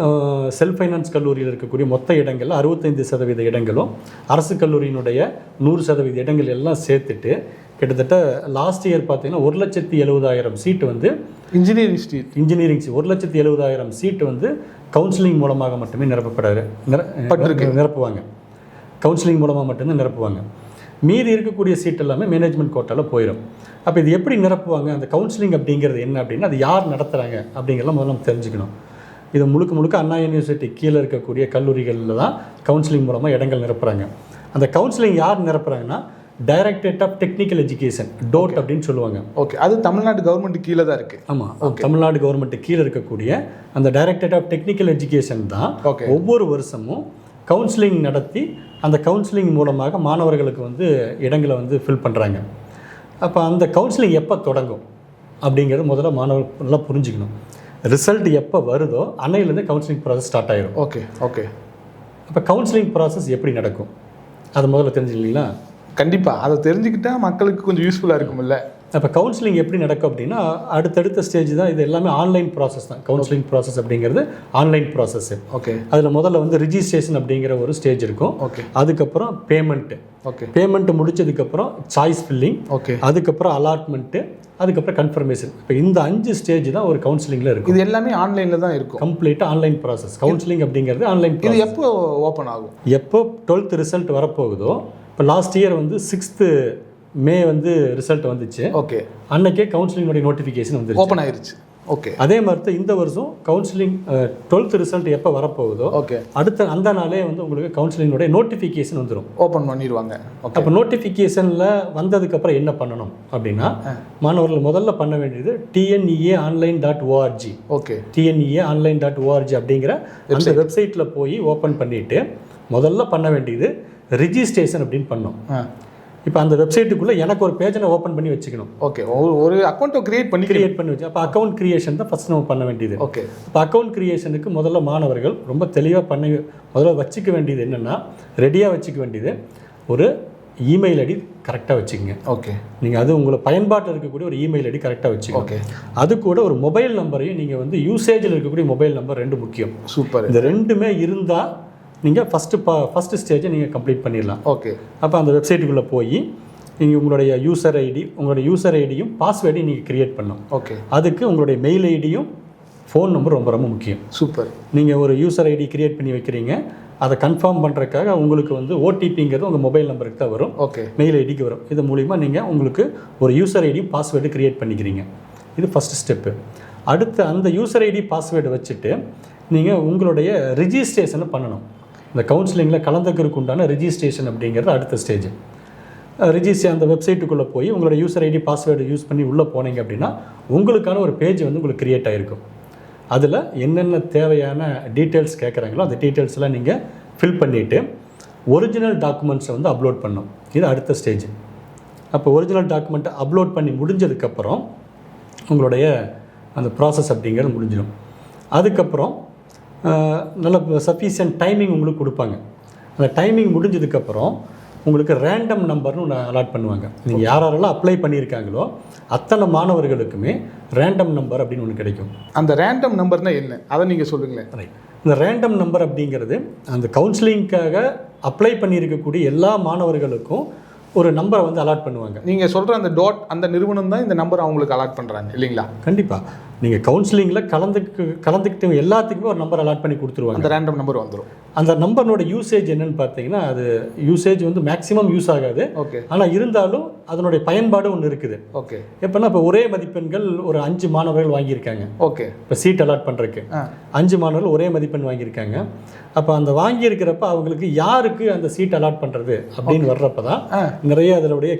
செல்ஃப் ஃபைனான்ஸ் கல்லூரியில் இருக்கக்கூடிய மொத்த இடங்களில் 65% இடங்களும் அரசு கல்லூரியினுடைய 100% இடங்கள் எல்லாம் சேர்த்துட்டு கிட்டத்தட்ட லாஸ்ட் இயர் பார்த்தீங்கன்னா 1,70,000 சீட்டு வந்து இன்ஜினியரிங் 1,70,000 சீட்டு வந்து கவுன்சிலிங் மூலமாக மட்டுமே நிரப்புவாங்க. கவுன்சிலிங் மூலமாக மட்டும்தான் நிரப்புவாங்க. மீதி இருக்கக்கூடிய சீட் எல்லாமே மேனேஜ்மெண்ட் கோட்டாவில் போயிடும். அப்போ இது எப்படி நிரப்புவாங்க, அந்த கவுன்சிலிங் அப்படிங்கிறது என்ன அப்படின்னா அது யார் நடத்துகிறாங்க அப்படிங்கிறலாம் முதல்ல நம்ம தெரிஞ்சுக்கணும். இது முழுக்க அண்ணா யூனிவர்சிட்டி கீழே இருக்கக்கூடிய கல்லூரிகளில் தான் கவுன்சிலிங் மூலமாக இடங்கள் நிரப்புகிறாங்க. அந்த கவுன்சிலிங் யார் நிரப்புகிறாங்கன்னா டைரக்டரேட் ஆஃப் டெக்னிக்கல் எஜுகேஷன், டோட் அப்படின்னு சொல்லுவாங்க. ஓகே, அது தமிழ்நாடு கவர்மெண்ட் கீழே தான் இருக்குது. ஆமாம், தமிழ்நாடு கவர்மெண்ட் கீழே இருக்கக்கூடிய அந்த டைரக்டரேட் ஆஃப் டெக்னிக்கல் எஜுகேஷன் தான் ஒவ்வொரு வருஷமும் கவுன்சிலிங் நடத்தி அந்த கவுன்சிலிங் மூலமாக மாணவர்களுக்கு வந்து இடங்களை வந்து ஃபில் பண்ணுறாங்க. அப்போ அந்த கவுன்சிலிங் எப்போ தொடங்கும் அப்படிங்கிறது முதல்ல மாணவர்கள்லாம் புரிஞ்சுக்கணும். ரிசல்ட் எப்போ வருதோ அன்னையிலேருந்து கவுன்சிலிங் ப்ராசஸ் ஸ்டார்ட் ஆயிடும். ஓகே, அப்போ கவுன்சிலிங் ப்ராசஸ் எப்படி நடக்கும் அதை முதல்ல தெரிஞ்சுக்கிங்களா? கண்டிப்பாக அதை தெரிஞ்சுக்கிட்டா மக்களுக்கு கொஞ்சம் யூஸ்ஃபுல்லாக இருக்கும்ல. அப்போ கவுன்சிலிங் எப்படி நடக்கும் அப்படின்னா அடுத்தடுத்த ஸ்டேஜ் தான். இது எல்லாமே ஆன்லைன் ப்ராசஸ் தான். கவுன்சிலிங் ப்ராசஸ் அப்படிங்கிறது ஆன்லைன் ப்ராசஸ். ஓகே, அதில் முதல்ல வந்து ரிஜிஸ்ட்ரேஷன் அப்படிங்கிற ஒரு ஸ்டேஜ் இருக்கும். ஓகே, அதுக்கப்புறம் பேமெண்ட்டு. ஓகே, பேமெண்ட் முடிச்சதுக்கப்புறம் சாய்ஸ் ஃபில்லிங். ஓகே, அதுக்கப்புறம் அலாட்மெண்ட்டு, அதுக்கப்புறம் கன்ஃபர்மேஷன். இப்போ இந்த 5 ஸ்டேஜ் தான் ஒரு கவுன்சிலிங்கில் இருக்கும். இது எல்லாமே ஆன்லைனில் தான் இருக்கும். கம்ப்ளீட்டாக ஆன்லைன் ப்ராசஸ். கவுன்சிலிங் அப்படிங்கிறது ஆன்லைன். இது எப்போ ஓப்பன் ஆகும்? எப்போ 12th ரிசல்ட் வரப்போகுதோ, இப்போ லாஸ்ட் இயர் வந்து 6th மே வந்து ரிசல்ட் வந்துச்சு. ஓகே, அன்னைக்கே கவுன்சிலிங்கோடைய நோட்டிஃபிகேஷன் வந்து ஓப்பன் ஆயிருச்சு. ஓகே, அதே மாதிரி தான் இந்த வருஷம் கவுன்சிலிங் 12th ரிசல்ட் எப்போ வரப்போகுதோ ஓகே அடுத்த அந்த நாளே வந்து உங்களுக்கு கவுன்சிலிங்கோடைய நோட்டிஃபிகேஷன் வந்துடும். ஓப்பன் பண்ணிடுவாங்க. அப்போ நோட்டிஃபிகேஷனில் வந்ததுக்கப்புறம் என்ன பண்ணணும் அப்படின்னா மாணவர்கள் முதல்ல பண்ண வேண்டியது TNEA.online.org. ஓகே, TNEA.online.org அப்படிங்கிற அந்த வெப்சைட்டில் போய் ஓப்பன் பண்ணிவிட்டு முதல்ல பண்ண வேண்டியது ரிஜிஸ்ட்ரேஷன் அப்படின்னு பண்ணோம். இப்போ அந்த வெப்சைட்டுக்குள்ளே எனக்கு ஒரு பேஜை நான் ஓப்பன் பண்ணி வச்சுக்கணும். ஓகே, ஒரு அக்கௌண்ட்டை கிரியேட் பண்ணி வச்சு அப்போ அக்கௌண்ட் கிரியேஷன் தான் ஃபஸ்ட் நம்ம பண்ண வேண்டியது. ஓகே, இப்போ அக்கௌண்ட் கிரியேஷனுக்கு முதல்ல மாணவர்கள் ரொம்ப தெளிவாக முதல்ல வச்சுக்க வேண்டியது என்னென்னா ரெடியாக வச்சுக்க வேண்டியது ஒரு இமெயில் ஐடி கரெக்டாக வச்சுக்கோங்க. ஓகே, நீங்கள் அது உங்களை பயன்பாட்டில் இருக்கக்கூடிய ஒரு இமெயில் ஐடி கரெக்டாக வச்சுக்கோங்க. ஓகே, அது கூட ஒரு மொபைல் நம்பரையும் நீங்கள் வந்து யூசேஜில் இருக்கக்கூடிய மொபைல் நம்பர் 2 முக்கியம். சூப்பர். இந்த 2மே இருந்தால் நீங்கள் ஃபஸ்ட்டு ஸ்டேஜை நீங்கள் கம்ப்ளீட் பண்ணிடலாம். ஓகே, அப்போ அந்த வெப்சைட்டுக்குள்ளே போய் நீங்கள் உங்களுடைய யூசர் ஐடியும் பாஸ்வேர்டையும் நீங்கள் க்ரியேட் பண்ணணும். ஓகே, அதுக்கு உங்களுடைய மெயில் ஐடியும் ஃபோன் நம்பர் ரொம்ப ரொம்ப முக்கியம். சூப்பர். நீங்கள் ஒரு யூசர் ஐடி க்ரியேட் பண்ணி வைக்கிறீங்க, அதை கன்ஃபார்ம் பண்ணுறதுக்காக உங்களுக்கு வந்து ஓடிபிங்கிறது உங்கள் மொபைல் நம்பருக்கு தான் வரும், ஓகே, மெயில் ஐடிக்கு வரும். இது மூலிமா நீங்கள் உங்களுக்கு ஒரு யூசர் ஐடி பாஸ்வேர்டு க்ரியேட் பண்ணிக்கிறீங்க. இது ஃபஸ்ட்டு ஸ்டெப்பு. அடுத்து அந்த யூசர் ஐடி பாஸ்வேர்டு வச்சுட்டு நீங்கள் உங்களுடைய ரிஜிஸ்ட்ரேஷனை பண்ணணும். இந்த கவுன்சிலிங்கில் கலந்துக்கிறதுக்கு உண்டான ரிஜிஸ்ட்ரேஷன் அப்படிங்கிறது அடுத்த ஸ்டேஜ். அந்த வெப்சைட்டுக்குள்ளே போய் உங்களோட யூசர் ஐடி பாஸ்வேர்டு யூஸ் பண்ணி உள்ளே போனீங்க அப்படின்னா உங்களுக்கான ஒரு பேஜ் வந்து உங்களுக்கு க்ரியேட் ஆகிருக்கும். அதில் என்னென்ன தேவையான டீட்டெயில்ஸ் கேட்குறாங்களோ அந்த டீட்டெயில்ஸ்லாம் நீங்கள் ஃபில் பண்ணிவிட்டு ஒரிஜினல் டாக்குமெண்ட்ஸை வந்து அப்லோட் பண்ணணும். இது அடுத்த ஸ்டேஜ். அப்போ ஒரிஜினல் டாக்குமெண்ட்டை அப்லோட் பண்ணி முடிஞ்சதுக்கப்புறம் உங்களுடைய அந்த ப்ராசஸ் அப்படிங்கிறது முடிஞ்சிடும். அதுக்கப்புறம் நல்ல சஃபிஷியன்ட் டைமிங் உங்களுக்கு கொடுப்பாங்க. அந்த டைமிங் முடிஞ்சதுக்கப்புறம் உங்களுக்கு ரேண்டம் நம்பர்னு ஒன்று அலாட் பண்ணுவாங்க. நீங்கள் யாரெல்லாம் அப்ளை பண்ணியிருக்காங்களோ அத்தனை மாணவர்களுக்குமே ரேண்டம் நம்பர் அப்படின்னு ஒன்று கிடைக்கும். அந்த ரேண்டம் நம்பர்னால் என்ன, அதை நீங்கள் சொல்லுங்களேன். இந்த ரேண்டம் நம்பர் அப்படிங்கிறது அந்த கவுன்சிலிங்காக அப்ளை பண்ணியிருக்கக்கூடிய எல்லா மாணவர்களுக்கும் ஒரு நம்பரை வந்து அலாட் பண்ணுவாங்க. நீங்கள் சொல்கிற அந்த அந்த நிறுவனம் தான் இந்த நம்பர் அவங்களுக்கு அலாட் பண்ணுறாங்க இல்லைங்களா? கண்டிப்பாக. நீங்கள் கவுன்சிலிங்கில் கலந்துக்கிட்டு எல்லாத்துக்குமே ஒரு நம்பர் அலாட் பண்ணி கொடுத்துருவாங்க. அந்த ரேண்டம் நம்பர் வந்துடும். அந்த நம்பரோட யூசேஜ் என்னன்னு பார்த்தீங்கன்னா, அது யூசேஜ் வந்து மேக்ஸிமம் யூஸ் ஆகாது. ஓகே. ஆனால் இருந்தாலும் அதனுடைய பயன்பாடு ஒன்று இருக்குது. ஓகே. எப்போனா இப்போ ஒரே மதிப்பெண்கள் ஒரு 5 மாணவர்கள் வாங்கியிருக்காங்க. ஓகே. இப்போ சீட் அலாட் பண்ணுறதுக்கு 5 மாணவர்கள் ஒரே மதிப்பெண் வாங்கியிருக்காங்க. அப்போ அந்த வாங்கியிருக்கிறப்ப அவங்களுக்கு யாருக்கு அந்த சீட் அலாட் பண்ணுறது அப்படின்னு வர்றப்ப தான் நிறைய அதனுடைய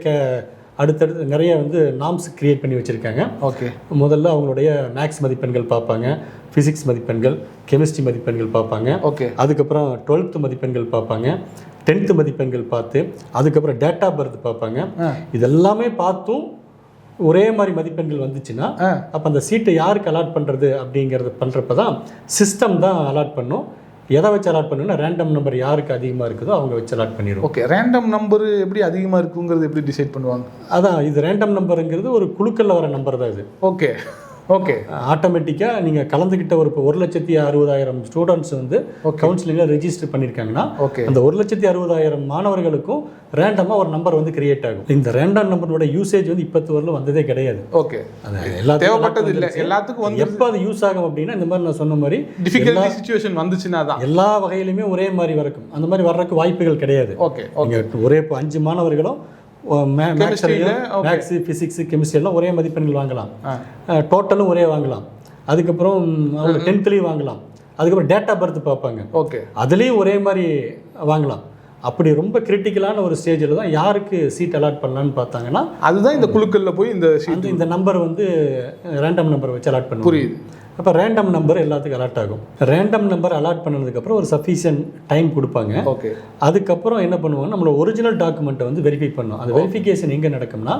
அடுத்தடுத்து நிறைய வந்து நாம்ஸ் கிரியேட் பண்ணி வச்சுருக்காங்க. ஓகே. முதல்ல அவங்களுடைய மேக்ஸ் மதிப்பெண்கள் பார்ப்பாங்க, ஃபிசிக்ஸ் மதிப்பெண்கள், கெமிஸ்ட்ரி மதிப்பெண்கள் பார்ப்பாங்க. ஓகே. அதுக்கப்புறம் 12th மதிப்பெண்கள் பார்ப்பாங்க, 10th மதிப்பெண்கள் பார்த்து அதுக்கப்புறம் டேட் ஆஃப் பர்த் பார்ப்பாங்க. இதெல்லாமே பார்த்தும் ஒரே மாதிரி மதிப்பெண்கள் வந்துச்சுன்னா அப்போ அந்த சீட்டை யாருக்கு அலாட் பண்ணுறது அப்படிங்கிறது பண்ணுறப்ப தான் சிஸ்டம் தான் அலாட் பண்ணும். எதை வச்சு அலாட் பண்ணுன்னா ரேண்டம் நம்பர் யாருக்கு அதிகமாக இருக்குதோ அவங்க வச்சு அலாட் பண்ணிடுவோம். ஓகே. ரேண்டம் நம்பர் எப்படி அதிகமாக இருக்குங்கிறது எப்படி டிசைட் பண்ணுவாங்க? அதான் இது ரேண்டம் நம்பருங்கிறது ஒரு குழுக்களில் வர நம்பர் தான் இது. ஓகே. ஓகே. ஆட்டோமேட்டிக்காக நீங்கள் கலந்துக்கிட்ட ஒரு 1,60,60,000 ஸ்டூடெண்ட்ஸ் வந்து கவுன்சிலிங்கில் ரெஜிஸ்டர் பண்ணியிருக்காங்கன்னா அந்த 1,60,60,000 மாணவர்களுக்கும் ரேண்டமாக ஒரு நம்பர் வந்து கிரியேட் ஆகும். இந்த ரேண்டம் நம்பரோட யூசேஜ் வந்து இப்போத்து வரலும் வந்ததே கிடையாது. ஓகே. தேவைப்பட்டது இல்லை, எல்லாத்துக்கும் வந்து எப்போ அது யூஸ் ஆகும் அப்படின்னா இந்த மாதிரி நான் சொன்ன மாதிரி டிஃபிகல்ட்டி சிச்சுவேஷன் வந்துச்சுன்னா தான் எல்லா வகையிலுமே ஒரே மாதிரி வர்றக்கும் அந்த மாதிரி வர்றதுக்கு வாய்ப்புகள் கிடையாது. ஓகே. ஒரே 5 மாணவர்களும் மேக்ஸ், ஃபிசிக்ஸ், கெமிஸ்ட்ரி எல்லாம் ஒரே மதிப்பெண்கள் வாங்கலாம், டோட்டலும் ஒரே வாங்கலாம். அதுக்கப்புறம் அவங்க 10th வாங்கலாம். அதுக்கப்புறம் டேட் ஆஃப் பர்த் பார்ப்பாங்க. ஓகே. அதுலேயும் ஒரே மாதிரி வாங்கலாம். அப்படி ரொம்ப கிரிட்டிக்கலான ஒரு ஸ்டேஜில் தான் யாருக்கு சீட் அலாட் பண்ணலான்னு பார்த்தாங்கன்னா அதுதான் இந்த குழுக்களில் போய் இந்த நம்பர் வந்து ரேண்டம் நம்பர் வச்சு அலாட் பண்ணுவோம். புரியுது. அப்போ ரேண்டம் நம்பர் எல்லாத்துக்கும் அலாட் ஆகும். ரேண்டம் நம்பர் அலாட் பண்ணதுக்கப்புறம் ஒரு சஃபிஷியன்ட் டைம் கொடுப்பாங்க. ஓகே. அதுக்கப்புறம் என்ன பண்ணுவாங்க, நம்மளோட ஒரிஜினல் டாக்குமெண்ட்டை வந்து வெரிஃபை பண்ணணும். அந்த வெரிஃபிகேஷன் எங்கே நடக்கும்னா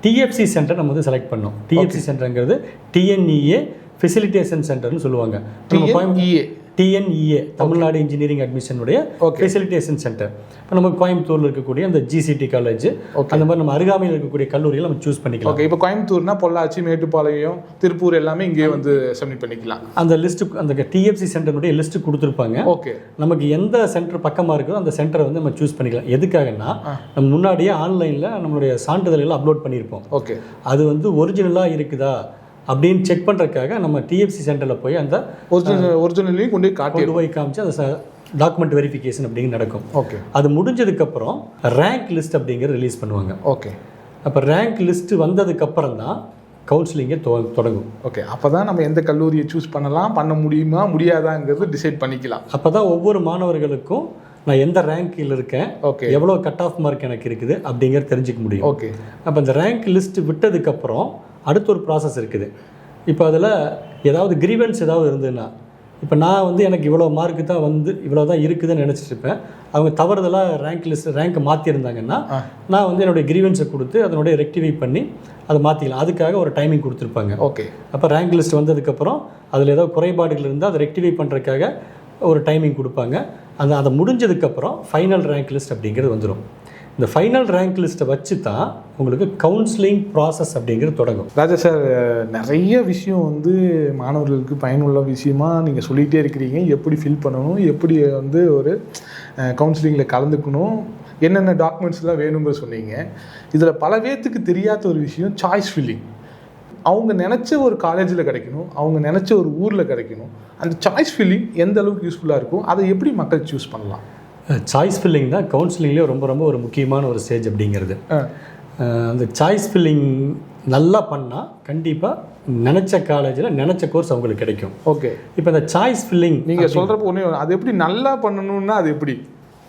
டிஎஃப்சி சென்டர் நம்ம வந்து செலக்ட் பண்ணோம். டிஎஃப்சி சென்டருங்கிறது டிஎன்இஏ ஃபெசிலிட்டேஷன் சென்டர்னு சொல்லுவாங்க. டிஎன்இஏ தமிழ்நாடு இன்ஜினியரிங் அட்மிஷனுடைய ஃபெசிலிட்டேஷன் சென்டர். இப்போ நம்ம கோயம்புத்தூரில் இருக்கக்கூடிய அந்த ஜிசிடி காலேஜ் அந்த மாதிரி நம்ம அருகாமையில் இருக்கக்கூடிய கல்லூரியில் நம்ம சூஸ் பண்ணிக்கலாம். ஓகே. இப்போ கோயம்புத்தூர்னா பொள்ளாச்சி, மேட்டுப்பாளையம், திருப்பூர் எல்லாமே இங்கே வந்து சப்மிட் பண்ணிக்கலாம். அந்த லிஸ்ட்டு அந்த டிஎஃப்சி சென்டருடைய லிஸ்ட்டு கொடுத்துருப்பாங்க. ஓகே. நமக்கு எந்த சென்டர் பக்கமாக இருக்குதோ அந்த சென்டரை வந்து நம்ம சூஸ் பண்ணிக்கலாம். எதுக்காகன்னா நம்ம முன்னாடியே ஆன்லைனில் நம்மளுடைய சான்றிதழ்களை அப்லோட் பண்ணியிருப்போம். ஓகே. அது வந்து ஒரிஜினலாக இருக்குதா அப்படின்னு செக் பண்ணுறதுக்காக நம்ம டிஎஃப்சி சென்டரில் போய் அந்த ஒரிஜினலையும் கொண்டு போய் காமிச்சு அந்த டாக்குமெண்ட் வெரிஃபிகேஷன் அப்படிங்கிறது நடக்கும். ஓகே. அது முடிஞ்சதுக்கப்புறம் ரேங்க் லிஸ்ட் அப்படிங்கிறது ரிலீஸ் பண்ணுவாங்க. ஓகே. அப்போ ரேங்க் லிஸ்ட்டு வந்ததுக்கப்புறம் தான் கவுன்சிலிங்கே தொடங்கும். ஓகே. அப்போ தான் நம்ம எந்த கல்லூரியை சூஸ் பண்ணலாம், பண்ண முடியுமா முடியாதாங்கிறது டிசைட் பண்ணிக்கலாம். அப்போ தான் ஒவ்வொரு மாணவர்களுக்கும் நான் எந்த ரேங்க்கில் இருக்கேன், எவ்வளோ கட் ஆஃப் மார்க் எனக்கு இருக்குது அப்படிங்கிறது தெரிஞ்சிக்க முடியும். ஓகே. அப்போ இந்த ரேங்க் லிஸ்ட் விட்டதுக்கப்புறம் அடுத்த ஒரு ப்ராசஸ் இருக்குது. இப்போ அதில் ஏதாவது கிரீவன்ஸ் ஏதாவது இருந்ததுன்னா, இப்போ நான் வந்து எனக்கு இவ்வளோ மார்க்கு தான் வந்து இவ்வளோ தான் இருக்குதுன்னு நினச்சிட்டு இருப்பேன். அவங்க தவறுதலாக ரேங்க்கை மாற்றிருந்தாங்கன்னா நான் வந்து என்னுடைய கிரீவன்ஸை கொடுத்து அதனுடைய ரெக்டிஃபை பண்ணி அதை மாற்றிக்கலாம். அதுக்காக ஒரு டைமிங் கொடுத்துருப்பாங்க. ஓகே. அப்போ ரேங்க் லிஸ்ட் வந்ததுக்கப்புறம் அதில் ஏதோ குறைபாடுகள் இருந்தால் அதை ரெக்டிஃபை பண்ணுறதுக்காக ஒரு டைமிங் கொடுப்பாங்க. அதை முடிஞ்சதுக்கப்புறம் ஃபைனல் ரேங்க் லிஸ்ட் அப்படிங்கிறது வந்துடும். இந்த ஃபைனல் ரேங்க் லிஸ்ட்டை வச்சு தான் உங்களுக்கு கவுன்சிலிங் ப்ராசஸ் அப்படிங்கிறது தொடங்கும். ராஜா சார், நிறைய விஷயம் வந்து மாணவர்களுக்கு பயனுள்ள விஷயமா நீங்கள் சொல்லிகிட்டே இருக்கிறீங்க. எப்படி ஃபில் பண்ணணும், எப்படி வந்து ஒரு கவுன்சிலிங்கில் கலந்துக்கணும், என்னென்ன டாக்குமெண்ட்ஸ்லாம் வேணுங்கிற சொன்னீங்க. இதில் பல பேர்த்துக்கு தெரியாத ஒரு விஷயம் சாய்ஸ் ஃபில்லிங். அவங்க நினச்ச ஒரு காலேஜில் கிடைக்கணும், அவங்க நினச்ச ஒரு ஊரில் கிடைக்கணும். அந்த சாய்ஸ் ஃபில்லிங் எந்த அளவுக்கு யூஸ்ஃபுல்லாக இருக்கும், அதை எப்படி மக்கள் சூஸ் பண்ணலாம்? சாய்ஸ் ஃபில்லிங் தான் கவுன்சிலிங்லேயே ரொம்ப ரொம்ப ஒரு முக்கியமான ஒரு ஸ்டேஜ் அப்படிங்கிறது. அந்த சாய்ஸ் ஃபில்லிங் நல்லா பண்ணால் கண்டிப்பாக நினச்ச காலேஜில் நினச்ச கோர்ஸ் அவங்களுக்கு கிடைக்கும். ஓகே, இப்போ இந்த சாய்ஸ் ஃபில்லிங் நீங்கள் சொல்கிறப்ப ஒன்றே அது எப்படி நல்லா பண்ணணும்னா அது எப்படி?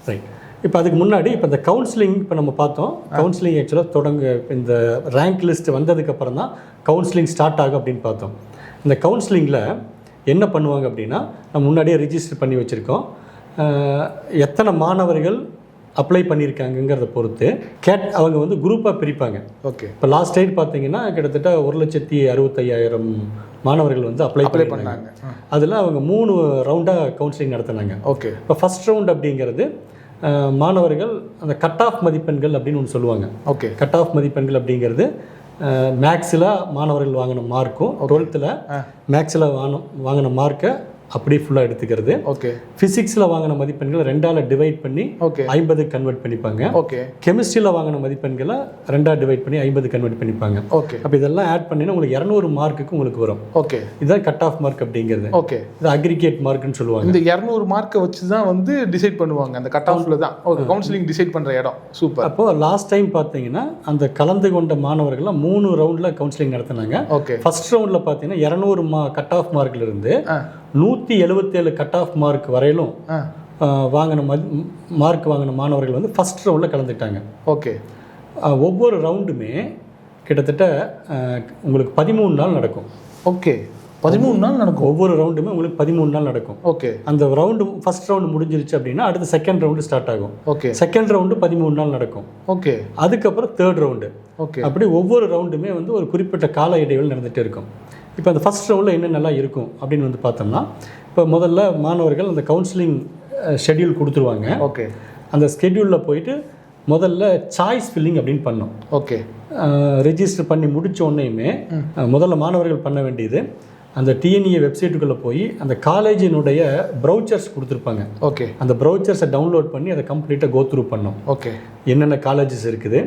ரைட். இப்போ அதுக்கு முன்னாடி இப்போ இந்த கவுன்சிலிங் இப்போ நம்ம பார்த்தோம். கவுன்சிலிங் ஆக்சுவலாக இந்த ரேங்க் லிஸ்ட் வந்ததுக்கப்புறம் தான் கவுன்சிலிங் ஸ்டார்ட் ஆகும் அப்படின்னு பார்த்தோம். இந்த கவுன்சிலிங்கில் என்ன பண்ணுவாங்க அப்படின்னா, நம்ம முன்னாடியே ரிஜிஸ்டர் பண்ணி வச்சுருக்கோம். எத்தனை மாணவர்கள் அப்ளை பண்ணியிருக்காங்கங்கிறத பொறுத்து அவங்க வந்து குரூப்பாக பிரிப்பாங்க. ஓகே, இப்போ லாஸ்ட் டைம் பார்த்தீங்கன்னா கிட்டத்தட்ட 1,65,000 மாணவர்கள் வந்து அப்ளை பண்ணாங்க. அதில் அவங்க 3 ரவுண்டாக கவுன்சிலிங் நடத்தினாங்க. ஓகே, இப்போ ஃபஸ்ட் ரவுண்ட் அப்படிங்கிறது மாணவர்கள் அந்த கட் ஆஃப் மதிப்பெண்கள் அப்படின்னு ஒன்று சொல்லுவாங்க. ஓகே, கட் ஆஃப் மதிப்பெண்கள் அப்படிங்கிறது மேக்ஸில் மாணவர்கள் வாங்கின மார்க்கும் 12th மேக்ஸில் வாங்கின மார்க்கை அப்படியே ஃபுல்லாக எடுத்துக்கிறது. ஓகே, ஃபிசிக்ஸில் வாங்கின மதிப்பெண்களை 2ஆல் டிவைட் பண்ணி 50 கன்வெர்ட் பண்ணிப்பாங்க. ஓகே, கெமிஸ்ட்ரியில் வாங்கின மதிப்பெண்களை 2ஆக டிவைட் பண்ணி 50 கன்வெர்ட் பண்ணிப்பாங்க. ஓகே, அப்போ இதெல்லாம் ஆட் பண்ணினா உங்களுக்கு 200 மார்க்குக்கு உங்களுக்கு வரும். ஓகே, இதுதான் கட் ஆஃப் மார்க் அப்படிங்கிறது. ஓகே, இது அக்ரிகேட் மார்க்குன்னு சொல்லுவாங்க. இந்த 200 மார்க்கை வச்சு தான் வந்து டிசைட் பண்ணுவாங்க. அந்த கட் ஆஃப்ல தான் கவுன்சிலிங் டிசைட் பண்ணுற இடம். சூப்பர். அப்போது லாஸ்ட் டைம் பார்த்தீங்கன்னா அந்த கலந்து கொண்ட மாணவர்கள்லாம் 3 ரவுண்டில் கவுன்சிலிங் நடத்தினாங்க. ஓகே, ஃபர்ஸ்ட் ரவுண்டில் பார்த்தீங்கன்னா 200 கட் ஆஃப் மார்க்ல இருந்து 177 கட் ஆஃப் மார்க் வரையிலும் மார்க் வாங்கின மாணவர்கள் வந்து ஃபர்ஸ்ட் ரவுண்டில் கலந்துட்டாங்க. ஓகே, ஒவ்வொரு ரவுண்டுமே கிட்டத்தட்ட உங்களுக்கு 13 நாள் நடக்கும். ஓகே, 13 நாள் நடக்கும். ஒவ்வொரு ரவுண்டுமே உங்களுக்கு 13 நாள் நடக்கும். ஓகே, அந்த ரவுண்டு ஃபர்ஸ்ட் ரவுண்டு முடிஞ்சிருச்சு அப்படின்னா அடுத்து செகண்ட் ரவுண்டு ஸ்டார்ட் ஆகும். ஓகே, செகண்ட் ரவுண்டு 13 நாள் நடக்கும். ஓகே, அதுக்கப்புறம் தேர்ட் ரவுண்டு. ஓகே, அப்படி ஒவ்வொரு ரவுண்டுமே வந்து ஒரு குறிப்பிட்ட கால இடைவெளி நடந்துகிட்டே இருக்கும். இப்போ அந்த ஃபர்ஸ்ட் ரவுண்டில் என்னென்னலாம் இருக்கும் அப்படின்னு வந்து பார்த்தோம்னா, இப்போ முதல்ல மாணவர்கள் அந்த கவுன்சிலிங் ஷெட்யூல் கொடுத்துருவாங்க. ஓகே, அந்த ஸ்கெட்யூலில் போயிட்டு முதல்ல சாய்ஸ் ஃபில்லிங் அப்படின்னு பண்ணோம். ஓகே, ரெஜிஸ்டர் பண்ணி முடித்த உடனேயுமே முதல்ல மாணவர்கள் பண்ண வேண்டியது அந்த டிஎன்இஏ வெப்சைட்டுக்குள்ளே போய் அந்த காலேஜினுடைய ப்ரௌச்சர்ஸ் கொடுத்துருப்பாங்க. ஓகே, அந்த ப்ரௌச்சர்ஸை டவுன்லோட் பண்ணி அதை கம்ப்ளீட்டாக கோ த்ரூ பண்ணோம். ஓகே, என்னென்ன காலேஜஸ் இருக்குது,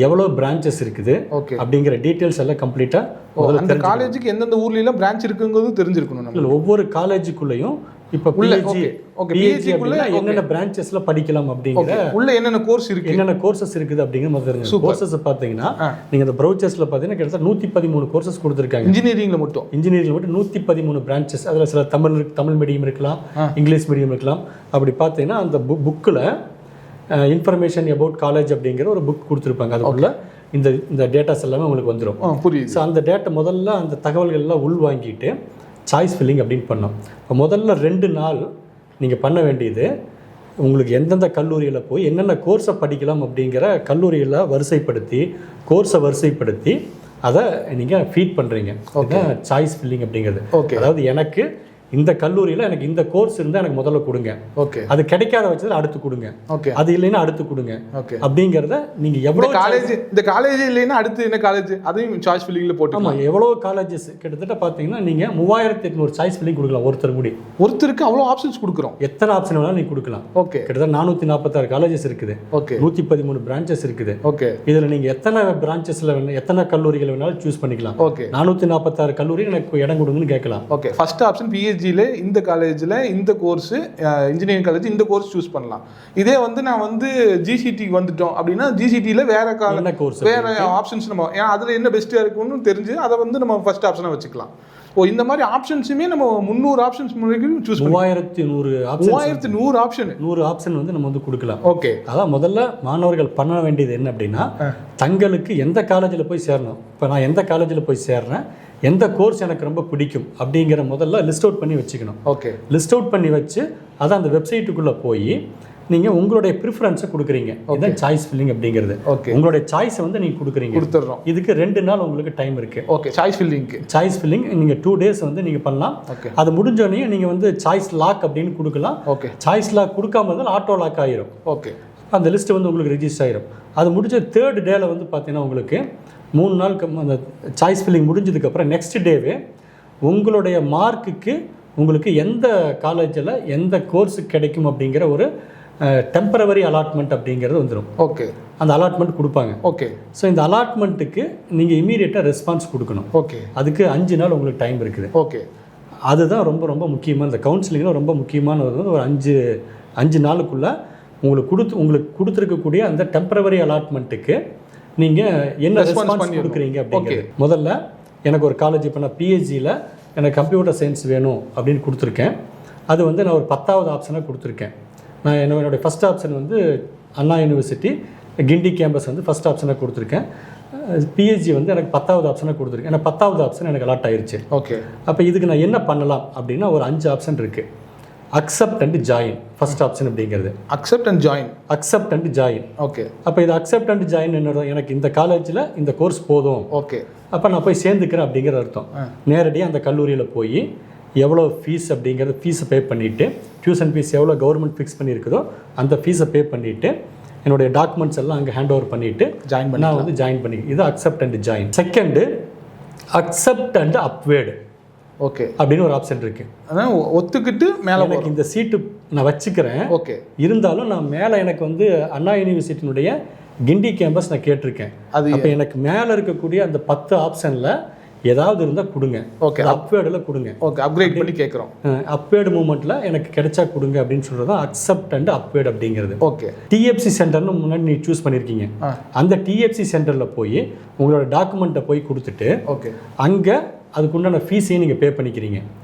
எவ்வளோ பிரான்ச்சஸ் இருக்குது ஓகே அப்படிங்கிற டீட்டெயில்ஸ் எல்லாம் கம்ப்ளீட்டாக அந்த காலேஜுக்கு எந்தெந்த ஊர்லலாம் பிரான்ச் இருக்குங்கிறது தெரிஞ்சிருக்கணும். நம்ம ஒவ்வொரு காலேஜுக்குள்ளேயும் இப்போ பிஹெச்டி என்னென்ன பிரான்ச்சஸ்ல படிக்கலாம் அப்படிங்கிற உள்ள என்னென்ன கோர்ஸ் இருக்கு, என்னென்ன கோர்சஸ் இருக்குது அப்படிங்கிற மாதிரி தெரிஞ்சு கோர்சஸ் பார்த்தீங்கன்னா நீங்க இந்த ப்ரௌச்சர்ஸ்ல பார்த்தீங்கன்னா கிட்டத்தட்ட 113 கோர்சஸ் கொடுத்துருக்காங்க. இன்ஜினியரிங்ல மட்டும் 113 பிரான்ச்சஸ். அதில் சில தமிழ் மீடியம் இருக்கலாம், இங்கிலீஷ் மீடியம் இருக்கலாம். அப்படி பார்த்தீங்கன்னா அந்த புக்கில் இன்ஃபர்மேஷன் அபவுட் காலேஜ் அப்படிங்கிற ஒரு புக் கொடுத்துருப்பாங்க. அதுக்குள்ள இந்த டேட்டாஸ் எல்லாமே உங்களுக்கு வந்துடும். புரியுது. ஸோ அந்த டேட்டா முதல்ல அந்த தகவல்கள் எல்லாம் உள் வாங்கிட்டு சாய்ஸ் ஃபில்லிங் அப்படின்னு பண்ணோம். இப்போ முதல்ல 2 நாள் நீங்கள் பண்ண வேண்டியது உங்களுக்கு எந்தெந்த கல்லூரியில் போய் என்னென்ன கோர்ஸை படிக்கலாம் அப்படிங்கிற கல்லூரிகளை கோர்ஸை வரிசைப்படுத்தி அதை நீங்கள் ஃபீட் பண்ணுறீங்க. இதுதான் சாய்ஸ் ஃபில்லிங் அப்படிங்கிறது. அதாவது எனக்கு இந்த கல்லூரியில் எனக்கு இந்த கோர்ஸ் இருந்தால் எனக்கு முதல்ல கொடுங்க, ஓகே, அது கிடைக்காத வச்சதில் அடுத்து கொடுங்க, ஓகே, அது இல்லைன்னா அடுத்து கொடுங்க, ஓகே, அப்படிங்கிறத நீங்கள் எவ்வளோ காலேஜ் இந்த காலேஜ் இல்லைன்னா அடுத்து என்ன காலேஜ் அதையும் சாய்ஸ் ஃபில்லிங்கில் போட்டு. ஆமாம், எவ்வளோ காலேஜஸ் கிட்டத்தட்ட பார்த்தீங்கன்னா நீங்கள் 3800 சாய்ஸ் ஃபில்லிங் கொடுக்கலாம் ஒருத்தருக்கு அவ்வளோ ஆப்ஷன்ஸ் கொடுக்குறோம். எத்தனை ஆப்ஷன் வேணாலும் நீங்கள் கொடுக்கலாம். ஓகே, கிட்டத்தட்ட 446 காலேஜஸ் இருக்குது. ஓகே, 113 பிரான்ச்சஸ் இருக்குது. ஓகே, இதில் நீங்கள் எத்தனை பிரான்ச்சஸில் எத்தனை கல்லூரிகள் வேணாலும் சூஸ் பண்ணிக்கலாம். ஓகே, 446 கல்லூரி எனக்கு இடம் கொடுங்கன்னு கேட்கலாம். ஓகே, ஃபர்ஸ்ட் ஆப்ஷன் பிஹெச்டி இந்த காலேஜில் இந்த கோர்ஸ் இன்ஜினியரிங் காலேஜ் இந்த கோர்ஸ் சூஸ் பண்ணலாம். இதே வந்து நான் வந்து ஜிசிடி வந்துட்டோம் அப்படின்னா ஜிசிடியில் வேற கோர்ஸ் வேற ஆப்ஷன்ஸ் நம்ம அதில் என்ன பெஸ்ட்டாக இருக்குன்னு தெரிஞ்சு அதை வந்து நம்ம ஃபர்ஸ்ட் ஆப்ஷனாக வச்சுக்கலாம். இந்த மாதிரி ஆப்ஷன்ஸுமே நம்ம 300 ஆப்ஷன்ஸ் சூஸ் 3100 ஆப்ஷன் வந்து நம்ம வந்து கொடுக்கலாம். ஓகே, அதான் முதல்ல மாணவர்கள் பண்ண வேண்டியது என்ன அப்படின்னா தங்களுக்கு எந்த காலேஜில் போய் சேரணும், இப்போ நான் எந்த காலேஜில் போய் சேர்றேன், எந்த கோர்ஸ் எனக்கு ரொம்ப பிடிக்கும் அப்படிங்கிற முதல்ல லிஸ்ட் அவுட் பண்ணி வச்சுக்கணும். ஓகே, லிஸ்ட் அவுட் பண்ணி வச்சு அதை அந்த வெப்சைட்டுக்குள்ளே போய் நீங்கள் உங்களுடைய ப்ரிஃபரன்ஸை கொடுக்குறீங்க. இதுதான் சாய்ஸ் ஃபில்லிங் அப்படிங்கிறது. ஓகே, உங்களுடைய சாய்ஸை வந்து நீங்கள் கொடுத்துட்றோம். இதுக்கு 2 நாள் உங்களுக்கு டைம் இருக்குது. ஓகே, சாய்ஸ் ஃபில்லிங் நீங்கள் 2 days வந்து நீங்கள் பண்ணலாம். ஓகே, அது முடிஞ்சோடனே நீங்கள் வந்து சாய்ஸ் லாக் அப்படின்னு கொடுக்கலாம். ஓகே, சாய்ஸ் லாக் கொடுக்காம இருந்தாலும் ஆட்டோ லாக் ஆயிரும். ஓகே, அந்த லிஸ்ட்டு வந்து உங்களுக்கு ரிஜிஸ்டர் ஆயிரும். அது முடிஞ்ச 3rd டேல வந்து பார்த்தீங்கன்னா உங்களுக்கு 3 நாளுக்கு அந்த சாய்ஸ் ஃபில்லிங் முடிஞ்சதுக்கப்புறம் நெக்ஸ்ட் டேவே உங்களுடைய மார்க்குக்கு உங்களுக்கு எந்த காலேஜில் எந்த கோர்ஸு கிடைக்கும் அப்படிங்கிற ஒரு டெம்பரவரி அலாட்மெண்ட் அப்படிங்கிறது வந்துடும். ஓகே. அந்த அலாட்மெண்ட் கொடுப்பாங்க. ஓகே. ஸோ இந்த அலாட்மெண்ட்டுக்கு நீங்கள் இமீடியட்டாக ரெஸ்பான்ஸ் கொடுக்கணும். ஓகே. அதுக்கு 5 நாள் உங்களுக்கு டைம் இருக்குது. ஓகே. அதுதான் ரொம்ப ரொம்ப முக்கியமான இந்த கவுன்சிலிங்கில் ரொம்ப முக்கியமான ஒரு 5 நாளுக்குள்ளே உங்களுக்கு கொடுத்துருக்கக்கூடிய அந்த டெம்பரவரி அலாட்மெண்ட்டுக்கு நீங்கள் என்ன ரெஸ்பான்ஸ் கொடுக்குறீங்க அப்படிங்கிறது. முதல்ல எனக்கு ஒரு காலேஜ் இப்போ நான் பிஹெச்சியில் எனக்கு கம்ப்யூட்டர் சயின்ஸ் வேணும் அப்படின்னு கொடுத்துருக்கேன். அது வந்து நான் ஒரு 10வது ஆப்ஷனாக கொடுத்துருக்கேன். நான் என்னுடைய ஃபஸ்ட் ஆப்ஷன் வந்து அண்ணா யூனிவர்சிட்டி கிண்டி கேம்பஸ் வந்து ஃபஸ்ட் ஆப்ஷனாக கொடுத்துருக்கேன். பிஹெச்டி வந்து எனக்கு 10வது ஆப்ஷனாக கொடுத்துருக்கேன். ஏன்னா 10வது ஆப்ஷன் எனக்கு அலாட் ஆயிடுச்சு. ஓகே. அப்போ இதுக்கு நான் என்ன பண்ணலாம் அப்படின்னா ஒரு 5 ஆப்ஷன் இருக்குது. Accept and join first option அப்படிங்கிறது. Accept and join. Accept and join. Okay. அப்போ இது அக்செப்ட் அண்ட் ஜாயின் என்னோட எனக்கு இந்த காலேஜில் இந்த கோர்ஸ் போதும். ஓகே. அப்போ நான் போய் சேர்ந்துக்கிறேன் அப்படிங்கிற அர்த்தம். நேரடியாக அந்த கல்லூரியில் போய் எவ்வளோ ஃபீஸ் அப்படிங்கிறது ஃபீஸை பே பண்ணிவிட்டு, டியூஷன் ஃபீஸ் எவ்வளோ கவர்மெண்ட் ஃபிக்ஸ் பண்ணியிருக்குதோ அந்த ஃபீஸை பே பண்ணிவிட்டு என்னுடைய டாக்குமெண்ட்ஸ் எல்லாம் அங்கே ஹேண்ட் ஓவர் பண்ணிவிட்டு நான் வந்து ஜாயின் பண்ணிக்கிறேன். இது accept and join. Second accept and upward. Okay. அப்படின்னு ஒரு ஆப்ஷன் இருக்குது. அதான் ஒத்துக்கிட்டு மேலே எனக்கு இந்த சீட்டு நான் வச்சுக்கிறேன். ஓகே. இருந்தாலும் நான் மேலே எனக்கு வந்து அண்ணா யூனிவர்சிட்டியினுடைய கிண்டி கேம்பஸ் நான் கேட்டிருக்கேன். அப்போ எனக்கு மேலே இருக்கக்கூடிய அந்த 10 ஆப்ஷனில் ஏதாவது இருந்தால் கொடுங்க. ஓகே. அப்வேர்டில் கொடுங்க. ஓகே. அப்கிரேட் பண்ணி கேட்குறோம். அப்வேர்டு மூமெண்ட்டில் எனக்கு கிடைச்சா கொடுங்க அப்படின்னு சொல்கிறது தான் அக்செப்ட் அண்ட் அப்வேர்டு அப்படிங்கிறது. ஓகே. டிஎஃப்சி சென்டர்னு முன்னாடி நீ சூஸ் பண்ணியிருக்கீங்க. அந்த டிஎஃப்சி சென்டரில் போய் உங்களோட டாக்குமெண்ட்டை போய் கொடுத்துட்டு ஓகே அங்கே அதுக்குண்டான ஃபீஸையும் நீங்கள் பே பண்ணிக்கிறீங்க.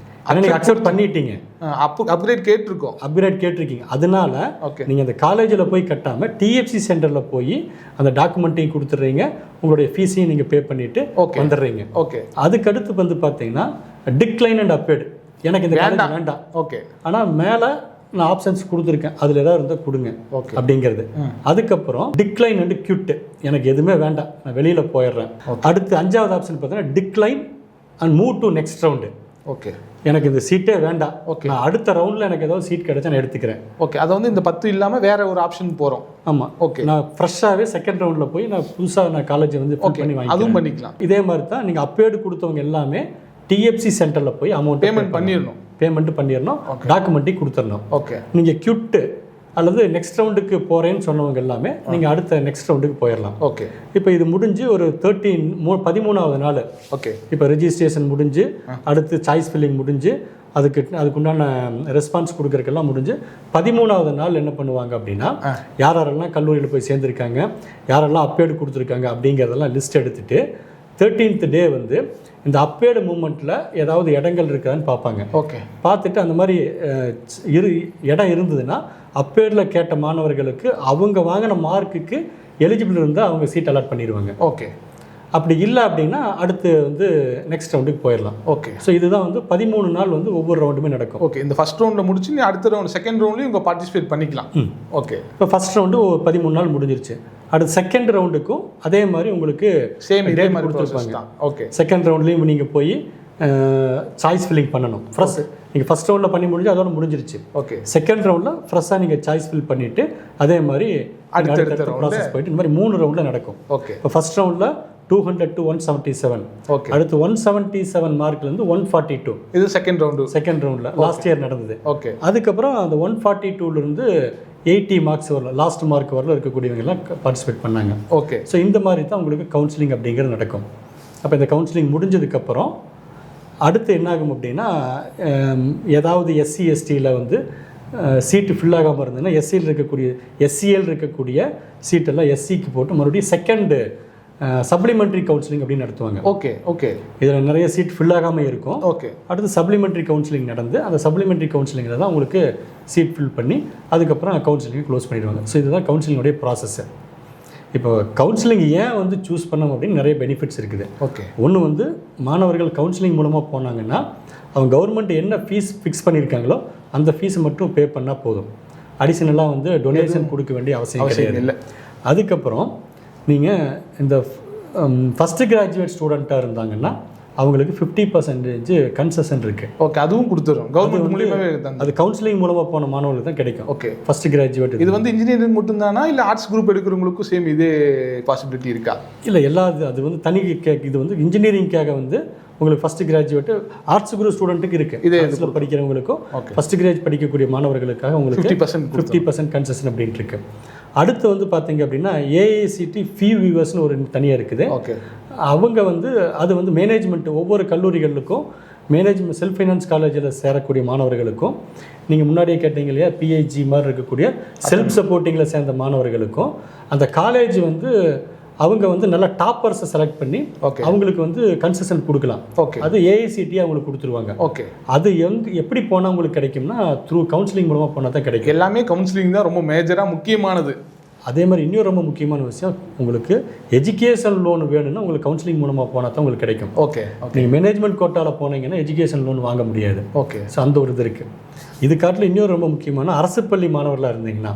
ஆனால் நீங்கள் அக்செப்ட் பண்ணிட்டீங்க. அப்கிரேட் கேட்டிருக்கோம். அப்கிரேட் கேட்டிருக்கீங்க. அதனால நீங்கள் அந்த காலேஜில் போய் கட்டாமல் டிஎஃப்சி சென்டரில் போய் அந்த டாக்குமெண்ட்டையும் கொடுத்துட்றீங்க, உங்களுடைய ஃபீஸையும் நீங்கள் பே பண்ணிவிட்டு வந்துடுறீங்க. ஓகே. அதுக்கடுத்து வந்து பார்த்தீங்கன்னா டிக்ளைன் அண்ட் அப்வேர்டு. எனக்கு இந்த காலேஜ் வேண்டாம். ஓகே. ஆனால் மேலே நான் ஆப்ஷன்ஸ் கொடுத்துருக்கேன், அதில் ஏதாவது இருந்தால் கொடுங்க அப்படிங்கிறது. அதுக்கப்புறம் டிக்ளைன் அண்ட் கியூட். எனக்கு எதுவுமே வேண்டாம், நான் வெளியில் போயிடுறேன். அடுத்து 5வது ஆப்ஷன் பார்த்தீங்கன்னா decline and move to next round. Okay. எனக்கு இந்த சீட்டே வேண்டாம். ஓகே. நான் அடுத்த ரவுண்டில் எனக்கு ஏதாவது சீட் கிடைச்சா நான் எடுத்துக்கிறேன். ஓகே. அதை வந்து இந்த 10 இல்லாமல் வேற ஒரு ஆப்ஷன் போகிறோம். ஆமாம். ஓகே. நான் ஃப்ரெஷ்ஷாகவே செகண்ட் ரவுண்டில் போய் நான் புதுசாக நான் காலேஜை வந்து பண்ணி வாங்கி அதுவும் பண்ணிக்கலாம். இதே மாதிரி தான் நீங்கள் அப்பேடு கொடுத்தவங்க எல்லாமே டிஎஃப்சி சென்டரில் போய் அமௌண்ட் பேமெண்ட் பண்ணிடணும், டாக்குமெண்ட்டையும் கொடுத்துடணும். ஓகே. நீங்கள் கியூட்டு அல்லது நெக்ஸ்ட் ரவுண்டுக்கு போகிறேன்னு சொன்னவங்க எல்லாமே நீங்கள் அடுத்த நெக்ஸ்ட் ரவுண்டுக்கு போயிடலாம். ஓகே. இப்போ இது முடிஞ்சு ஒரு 13வது நாள். ஓகே. இப்போ ரெஜிஸ்ட்ரேஷன் முடிஞ்சு அடுத்து சாய்ஸ் ஃபில்லிங் முடிஞ்சு அதுக்குண்டான ரெஸ்பான்ஸ் கொடுக்குறதுக்கெல்லாம் முடிஞ்சு 13வது நாள் என்ன பண்ணுவாங்க அப்படின்னா யாரெல்லாம் கல்லூரியில் போய் சேர்ந்துருக்காங்க, யாரெல்லாம் அப்பேடு கொடுத்துருக்காங்க அப்படிங்கிறதெல்லாம் லிஸ்ட் எடுத்துகிட்டு 13th டே வந்து இந்த அப்பேடு மூமெண்ட்டில் ஏதாவது இடங்கள் இருக்கான்னு பார்ப்பாங்க. ஓகே. பார்த்துட்டு அந்த மாதிரி இடம் இருந்ததுன்னா அப்பேடில் கேட்ட மாணவர்களுக்கு அவங்க வாங்கின மார்க்குக்கு எலிஜிபிள் இருந்தால் அவங்க சீட் அலாட் பண்ணிடுவாங்க. ஓகே. அப்படி இல்லை அப்படின்னா அடுத்து வந்து நெக்ஸ்ட் ரவுண்டுக்கு போயிடலாம். ஓகே. ஸோ இதுதான் வந்து 13 நாள் வந்து ஒவ்வொரு ரவுண்டுமே நடக்கும். ஓகே. இந்த ஃபர்ஸ்ட் ரவுண்டில் முடிச்சு நீ அடுத்த ரவுண்ட் செகண்ட் ரவுண்ட்லையும் உங்கள் பார்ட்டிசிபேட் பண்ணிக்கலாம். ஓகே. இப்போ ஃபர்ஸ்ட் ரவுண்டு 13 நாள் முடிஞ்சிருச்சு. அடுத்து செகண்ட் ரவுண்டுக்கும் அதே மாதிரி உங்களுக்கு சேம் இதே மாதிரி கொடுத்துருப்பாங்க. ஓகே. செகண்ட் ரவுண்ட்லேயும் நீங்கள் போய் சாய்ஸ் ஃபில்லிங் பண்ணணும். நீங்கள் ஃபர்ஸ்ட் ரவுண்டில் பண்ணி முடிஞ்சு அதோட முடிஞ்சிருச்சு. ஓகே. செகண்ட் ரவுண்டில் ஃப்ரெஷ்ஷாக நீங்கள் சாய்ஸ் ஃபில் பண்ணிவிட்டு அதே மாதிரி அடுத்த ப்ராசஸ் போயிட்டு இந்த மாதிரி 3 ரவுண்டில் நடக்கும். ஓகே. இப்போ ஃபர்ஸ்ட் ரவுண்டில் 200 to 177. ஓகே. அடுத்து 177 மார்க்லேருந்து 142. இது செகண்ட் ரவுண்டில் லாஸ்ட் இயர் நடந்தது. ஓகே. அதுக்கப்புறம் அந்த 142லேருந்து 80 மார்க்ஸ் வரல, லாஸ்ட் மார்க் வரல இருக்கக்கூடியவங்க எல்லாம் பார்ட்டிசிபேட் பண்ணாங்க. ஓகே. ஸோ இந்த மாதிரி தான் உங்களுக்கு கவுன்சிலிங் அப்படிங்கிறது நடக்கும். அப்போ இந்த கவுன்சிலிங் முடிஞ்சதுக்கப்புறம் அடுத்து என்ன ஆகும் அப்படின்னா ஏதாவது எஸ்சி எஸ்டியில் வந்து சீட்டு ஃபில் ஆகாமல் இருந்ததுன்னா எஸ்சிஎல் இருக்கக்கூடிய சீட்டெல்லாம் எஸ்சிக்கு போட்டு மறுபடியும் செகண்டு சப்ளிமெண்ட்ரி கவுன்சிலிங் அப்படின்னு நடத்துவாங்க. ஓகே. ஓகே. இதில் நிறைய சீட் ஃபில் ஆகாமல் இருக்கும். ஓகே. அடுத்து சப்ளிமெண்ட்ரி கவுன்சிலிங் நடந்து அந்த சப்ளிமெண்ட்ரி கவுன்சிலிங்கில் தான் உங்களுக்கு சீட் ஃபில் பண்ணி அதுக்கப்புறம் கவுன்சிலிங்கை க்ளோஸ் பண்ணிடுவாங்க. ஸோ இதுதான் கவுன்சிலிங்குடைய ப்ராசஸ்ஸு. இப்போ கவுன்சிலிங் ஏன் வந்து சூஸ் பண்ணோம் அப்படின்னு நிறைய பெனிஃபிட்ஸ் இருக்குது. ஓகே. ஒன்று வந்து மாணவர்கள் கவுன்சிலிங் மூலமாக போனாங்கன்னா அவங்க கவர்மெண்ட் என்ன ஃபீஸ் ஃபிக்ஸ் பண்ணியிருக்காங்களோ அந்த ஃபீஸை மட்டும் பே பண்ணால் போதும். அடிஷனலாக வந்து டொனேஷன் கொடுக்க வேண்டிய அவசியம் இல்லை. அதுக்கப்புறம் நீங்கள் இந்த ஃபஸ்ட்டு கிராஜுவேட் ஸ்டூடெண்ட்டாக இருந்தாங்கன்னா அவங்களுக்கு 50% கன்செஷன் இருக்குது. ஓகே, அதுவும் கொடுத்துரும் கவர்மெண்ட் மூலியமாகவே தான். அது கவுன்சிலிங் மூலமாக போன மாணவர்களுக்கு தான் கிடைக்கும். Okay, first graduate. இது வந்து இன்ஜினியரிங் மட்டும்தானா இல்லை ஆர்ட்ஸ் குரூப் எடுக்கிறவங்களுக்கும் சேம் இதே பாசிபிலிட்டி இருக்கா? இல்லை, எல்லா அது வந்து தனி இது வந்து இன்ஜினியரிங்காக வந்து உங்களுக்கு ஃபர்ஸ்ட் கிராஜுவேட் ஆர்ட்ஸ் குரூப் ஸ்டூடெண்ட்டுக்கு இருக்குது. இதே இதில் படிக்கிறவங்களுக்கும் ஃபர்ஸ்ட் கிராஜ் படிக்கக்கூடிய மாணவர்களுக்காக உங்களுக்கு 50% கன்செஷன் அப்படின்ட்டு இருக்கு. அடுத்து வந்து பார்த்தீங்க அப்படின்னா ஏஐசிடி ஃபீ வியூவர்ஸ்னு ஒரு தனியாக இருக்குது. ஓகே, அவங்க வந்து அது வந்து மேனேஜ்மெண்ட் ஒவ்வொரு கல்லூரிகளுக்கும் மேனேஜ்மெண்ட் செல்ஃப் ஃபைனான்ஸ் காலேஜில் சேரக்கூடிய மாணவர்களுக்கும் நீங்கள் முன்னாடியே கேட்டீங்க இல்லையா பிஹெச்சி மாதிரி இருக்கக்கூடிய செல்ஃப் சப்போர்ட்டிங்கில் சேர்ந்த மாணவர்களுக்கும் அந்த காலேஜ் வந்து அவங்க வந்து நல்ல டாப்பர்ஸை செலக்ட் பண்ணி அவங்களுக்கு வந்து கன்செஷன் கொடுக்கலாம். ஓகே, அது ஏஐசிடி அவங்களுக்கு கொடுத்துருவாங்க. ஓகே, அது எப்படி போனால் உங்களுக்கு கிடைக்கும்னா த்ரூ கவுன்சிலிங் மூலமாக போனால் தான் கிடைக்கும். எல்லாமே கவுன்சிலிங் தான் ரொம்ப மேஜராக முக்கியமானது. அதே மாதிரி இன்னும் ரொம்ப முக்கியமான விஷயம், உங்களுக்கு எஜுகேஷன் லோன் வேணும்னா உங்களுக்கு கவுன்சிலிங் மூலமாக போனால் தான் உங்களுக்கு கிடைக்கும். ஓகே, நீங்கள் மேனேஜ்மெண்ட் கோட்டாவில் போனீங்கன்னா எஜுகேஷன் லோன் வாங்க முடியாது. ஓகே, ஸோ அந்த ஒரு இது இருக்குது. இது காட்டில் இன்னொரு ரொம்ப முக்கியமான அரசு பள்ளி மாணவர்களாக இருந்தீங்கன்னா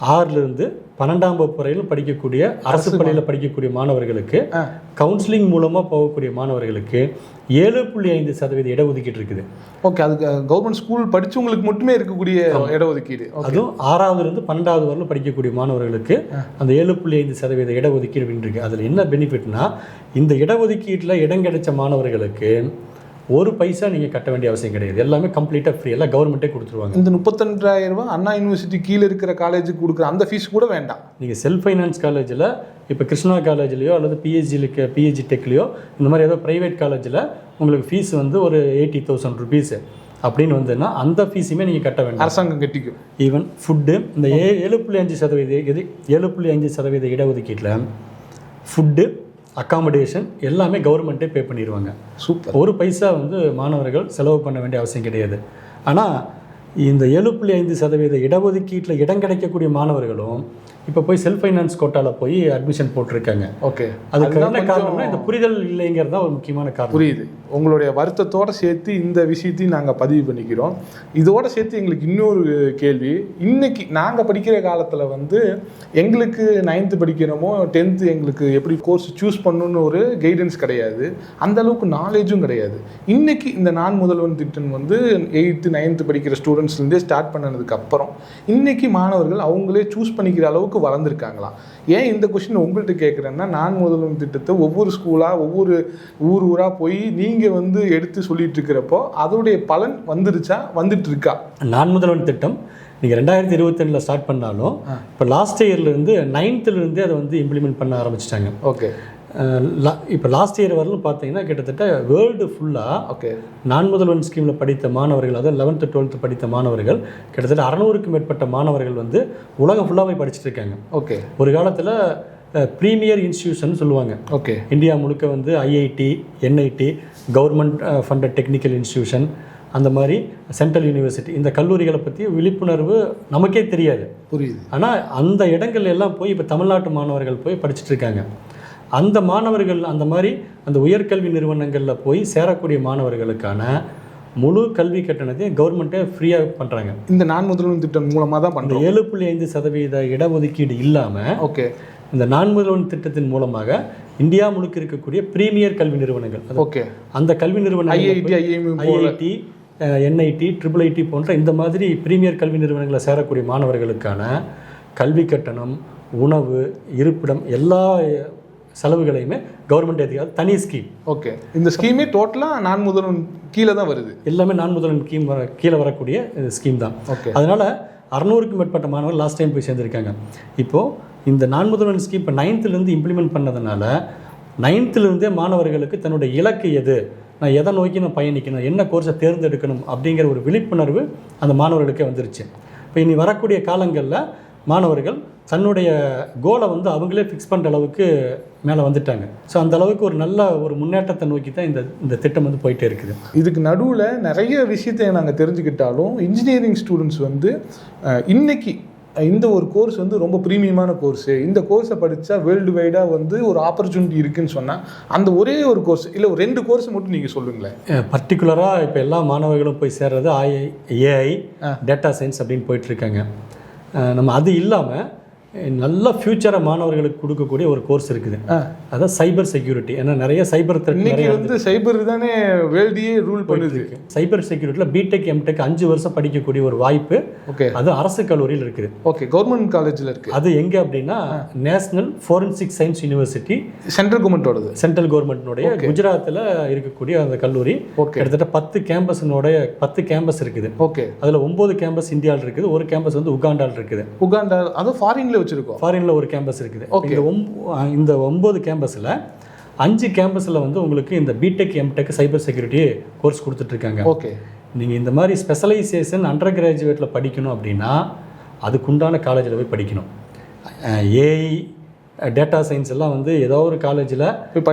6லேருந்து 12ஆம் வகுப்பு வரையிலும் படிக்கக்கூடிய அரசு பள்ளியில் படிக்கக்கூடிய மாணவர்களுக்கு கவுன்சிலிங் மூலமாக போகக்கூடிய மாணவர்களுக்கு 7.5% இடஒதுக்கீடு இருக்குது. ஓகே, அதுக்கு கவர்மெண்ட் ஸ்கூல் படித்தவங்களுக்கு மட்டுமே இருக்கக்கூடிய இடஒதுக்கீடு. அதுவும் 6ஆவதுலேருந்து 12ஆவது வரலும் படிக்கக்கூடிய மாணவர்களுக்கு அந்த 7.5% இடஒதுக்கீடு அப்படின்னு இருக்குது. அதில் என்ன பெனிஃபிட்னா, இந்த இடஒதுக்கீட்டில் இடம் கிடைச்ச மாணவர்களுக்கு ஒரு பைசா நீங்கள் கட்ட வேண்டிய அவசியம் கிடையாது. எல்லாமே கம்ப்ளீட்டாக ஃப்ரீ, எல்லாம் கவர்மெண்ட்டே கொடுத்துருவாங்க. இந்த 32,000 ரூபாய் அண்ணா யூனிவர்சிட்டி கீழே இருக்கிற காலேஜுக்கு கொடுக்குற அந்த ஃபீஸ் கூட வேண்டாம். நீங்கள் செல்ஃப் ஃபைனான்ஸ் காலேஜில் இப்போ கிருஷ்ணா காலேஜ்லையோ அல்லது பிஹெச்சி டெக்லையோ இந்த மாதிரி ஏதோ ப்ரைவேட் காலேஜில் உங்களுக்கு ஃபீஸ் வந்து ஒரு 80,000 ருபீஸு அப்படின்னு வந்ததுன்னா அந்த ஃபீஸுமே நீங்கள் கட்ட வேண்டாம், அரசாங்கம் கட்டிக்கும். ஈவன் ஃபுட்டு இந்த 7.5% இடஒதுக்கீட்டில் ஃபுட்டு அக்காமடேஷன் எல்லாமே கவர்மெண்ட்டே பே பண்ணிடுவாங்க. சூப்பர். ஒரு பைசா வந்து மாணவர்கள் செலவு பண்ண வேண்டிய அவசியம் கிடையாது. ஆனால் இந்த 7.5% இடஒதுக்கீட்டில் இடம் கிடைக்கக்கூடிய மாணவர்களும் இப்போ போய் செல்ஃப் ஃபைனான்ஸ் கோட்டாவில் போய் அட்மிஷன் போட்டிருக்காங்க. ஓகே, அதுக்கு என்ன காரணம்னா இந்த புரிதல் இல்லைங்கிறது தான் ஒரு முக்கியமான காரணம். புரியுது. உங்களுடைய வருத்தத்தோடு சேர்த்து இந்த விஷயத்தையும் நாங்கள் பதிவு பண்ணிக்கிறோம். இதோடு சேர்த்து எங்களுக்கு இன்னொரு கேள்வி, இன்னைக்கு நாங்கள் படிக்கிற காலத்தில் வந்து எங்களுக்கு 9th படிக்கிறோமோ 10th எங்களுக்கு எப்படி கோர்ஸ் சூஸ் பண்ணணுன்னு ஒரு கைடன்ஸ் கிடையாது, அந்தளவுக்கு நாலேஜும் கிடையாது. இன்றைக்கி இந்த நான் முதல்வன் திட்டம் வந்து 8th 9th படிக்கிற ஸ்டூடெண்ட்ஸ்லேருந்தே ஸ்டார்ட் பண்ணதுக்கு அப்புறம் இன்றைக்கி மாணவர்கள் அவங்களே சூஸ் பண்ணிக்கிற அளவுக்கு வளர்ந்துருக்காங்களா? ஏன் இந்த கொஸ்டின் உங்கள்கிட்ட கேட்குறேன்னா, நான் முதல்வன் திட்டத்தை ஒவ்வொரு ஸ்கூலாக ஒவ்வொரு ஊராக போய் நீங்கள் வந்து எடுத்து சொல்லிட்டு இருக்கிறப்போ அதோடைய பலன் வந்துருச்சா, வந்துட்டு இருக்கா? நான் முதல்வன் திட்டம் நீங்கள் 2022 ஸ்டார்ட் பண்ணாலும் இப்போ லாஸ்ட் இயர்லேருந்து 9th அதை வந்து இம்ப்ளிமெண்ட் பண்ண ஆரம்பிச்சிட்டாங்க. ஓகே, இப்போ லாஸ்ட் இயர் வரலும் பார்த்தீங்கன்னா கிட்டத்தட்ட வேர்ல்டு ஃபுல்லாக ஓகே நான் முதல்வன் ஸ்கீமில் படித்த மாணவர்கள், அதாவது 11th 12th படித்த மாணவர்கள் கிட்டத்தட்ட 600க்கும் மேற்பட்ட மாணவர்கள் வந்து உலகம் ஃபுல்லாகவே படிச்சுட்டு இருக்காங்க. ஓகே, ஒரு காலத்தில் ப்ரீமியர் இன்ஸ்டியூஷன் சொல்லுவாங்க. ஓகே, இந்தியா முழுக்க வந்து IIT, NIT, government funded technical institution, அந்த மாதிரி சென்ட்ரல் யூனிவர்சிட்டி, இந்த கல்லூரிகளை பற்றி விழிப்புணர்வு நமக்கே தெரியாது. புரியுது. ஆனால் அந்த இடங்கள் எல்லாம் போய் இப்போ தமிழ்நாட்டு மாணவர்கள் போய் படிச்சுட்டு இருக்காங்க. அந்த மாணவர்கள் அந்த மாதிரி அந்த உயர்கல்வி நிறுவனங்களில் போய் சேரக்கூடிய மாணவர்களுக்கான முழு கல்வி கட்டணத்தையும் கவர்மெண்ட்டே ஃப்ரீயாக பண்ணுறாங்க. இந்த நான் முதல்வன் திட்டம் மூலமாக தான் பண்ணுறோம். 7.5% இடஒதுக்கீடு இல்லாமல் ஓகே இந்த நான் முதல்வன் திட்டத்தின் மூலமாக இந்தியா முழுக்க இருக்கக்கூடிய ப்ரீமியர் கல்வி நிறுவனங்கள், ஓகே அந்த கல்வி நிறுவனங்கள் ஐஐடி, என்ஐடி, IIIT போன்ற இந்த மாதிரி ப்ரீமியர் கல்வி நிறுவனங்களை சேரக்கூடிய மாணவர்களுக்கான கல்வி கட்டணம், உணவு, இருப்பிடம் எல்லா செலவுகளையுமே கவர்மெண்ட் ஏற்றுக்காது. தனி ஸ்கீம். ஓகே, இந்த ஸ்கீமே டோட்டலாக நான் முதல்வன் கீழே தான் வருது. எல்லாமே நான் முதல்வன் கீழே வரக்கூடிய ஸ்கீம் தான். ஓகே, அதனால் 600க்கும் மேற்பட்ட மாணவர்கள் லாஸ்ட் டைம் போய் சேர்ந்துருக்காங்க. இப்போது இந்த நான் முதல்வன் ஸ்கீம் இப்போ 9th இம்ப்ளிமெண்ட் பண்ணதுனால 9th மாணவர்களுக்கு தன்னுடைய இலக்கு எது, நான் எதை நோக்கி நான் பயணிக்கணும், என்ன கோர்ஸை தேர்ந்தெடுக்கணும் அப்படிங்கிற ஒரு விழிப்புணர்வு அந்த மாணவர்களுக்கே வந்துருச்சு. இப்போ இனி வரக்கூடிய காலங்களில் மாணவர்கள் தன்னுடைய கோலை வந்து அவங்களே ஃபிக்ஸ் பண்ணுற அளவுக்கு மேலே வந்துட்டாங்க. ஸோ அந்த அளவுக்கு ஒரு நல்ல ஒரு முன்னேற்றத்தை நோக்கி தான் இந்த திட்டம் வந்து போயிட்டே இருக்குது. இதுக்கு நடுவில் நிறைய விஷயத்தை நாங்கள் தெரிஞ்சுக்கிட்டாலும் இன்ஜினியரிங் ஸ்டூடெண்ட்ஸ் வந்து இன்னைக்கு இந்த ஒரு கோர்ஸ் வந்து ரொம்ப ப்ரீமியமான கோர்ஸு, இந்த கோர்ஸை படித்தா வேர்ல்டு வைடாக வந்து ஒரு ஆப்பர்ச்சுனிட்டி இருக்குதுன்னு சொன்னால் அந்த ஒரே ஒரு கோர்ஸ் இல்லை ஒரு 2 கோர்ஸ் மட்டும் நீங்கள் சொல்லுங்களேன். பர்டிகுலராக இப்போ எல்லா மாணவர்களும் போய் சேர்றது ஏஐ, டேட்டா சயின்ஸ் அப்படின்னு போயிட்டுருக்காங்க. நம்ம அது இல்லாமல் நல்ல ஃபியூச்சரை மாணவர்களுக்கு கொடுக்கக்கூடிய ஒரு கோர்ஸ் இருக்குது. அதான் சைபர் செக்யூரிட்டி. ஏன்னா நிறைய சைபர் த்ரெட் இன்னைக்கு வந்து சைபர் தானே வேர்ல்டையே ரூல் பண்ணுது. சைபர் செக்யூரிட்டியில் பிடெக் எம்டெக் 5 வருஷம் படிக்கக்கூடிய ஒரு வாய்ப்பு அது அரசு கல்லூரியில் இருக்குது. ஓகே, கவர்மெண்ட் காலேஜில் இருக்குது. அது எங்கே அப்படின்னா national forensic science university, central கவர்மெண்ட்டோடது. சென்ட்ரல் கவர்மெண்ட்னுடைய குஜராத்தில் இருக்கக்கூடிய அந்த கல்லூரி. கிட்டத்தட்ட 10 கேம்பஸ் இருக்குது. ஓகே, அதில் 9 கேம்பஸ் இந்தியாவில் இருக்குது, ஒரு கேம்பஸ் வந்து உகாண்டாவில் இருக்குது. உகாண்டா அது ஃபாரின்ல வச்சிருக்கோம். ஃபாரின்ல ஒரு கேம்பஸ் இருக்குது. இந்த 9 கேம்பஸில் 5 கேம்பஸில் வந்து உங்களுக்கு இந்த BTech MTech cyber security course கொடுத்துட்ருக்காங்க. ஓகே, நீங்கள் இந்த மாதிரி ஸ்பெஷலைசேஷன் அண்டர் கிராஜுவேட்டில் படிக்கணும் அப்படின்னா அதுக்குண்டான காலேஜில் போய் படிக்கணும். ஏஐ டேட்டா சயின்ஸ் எல்லாம் வந்து ஏதோ ஒரு காலேஜில் போய்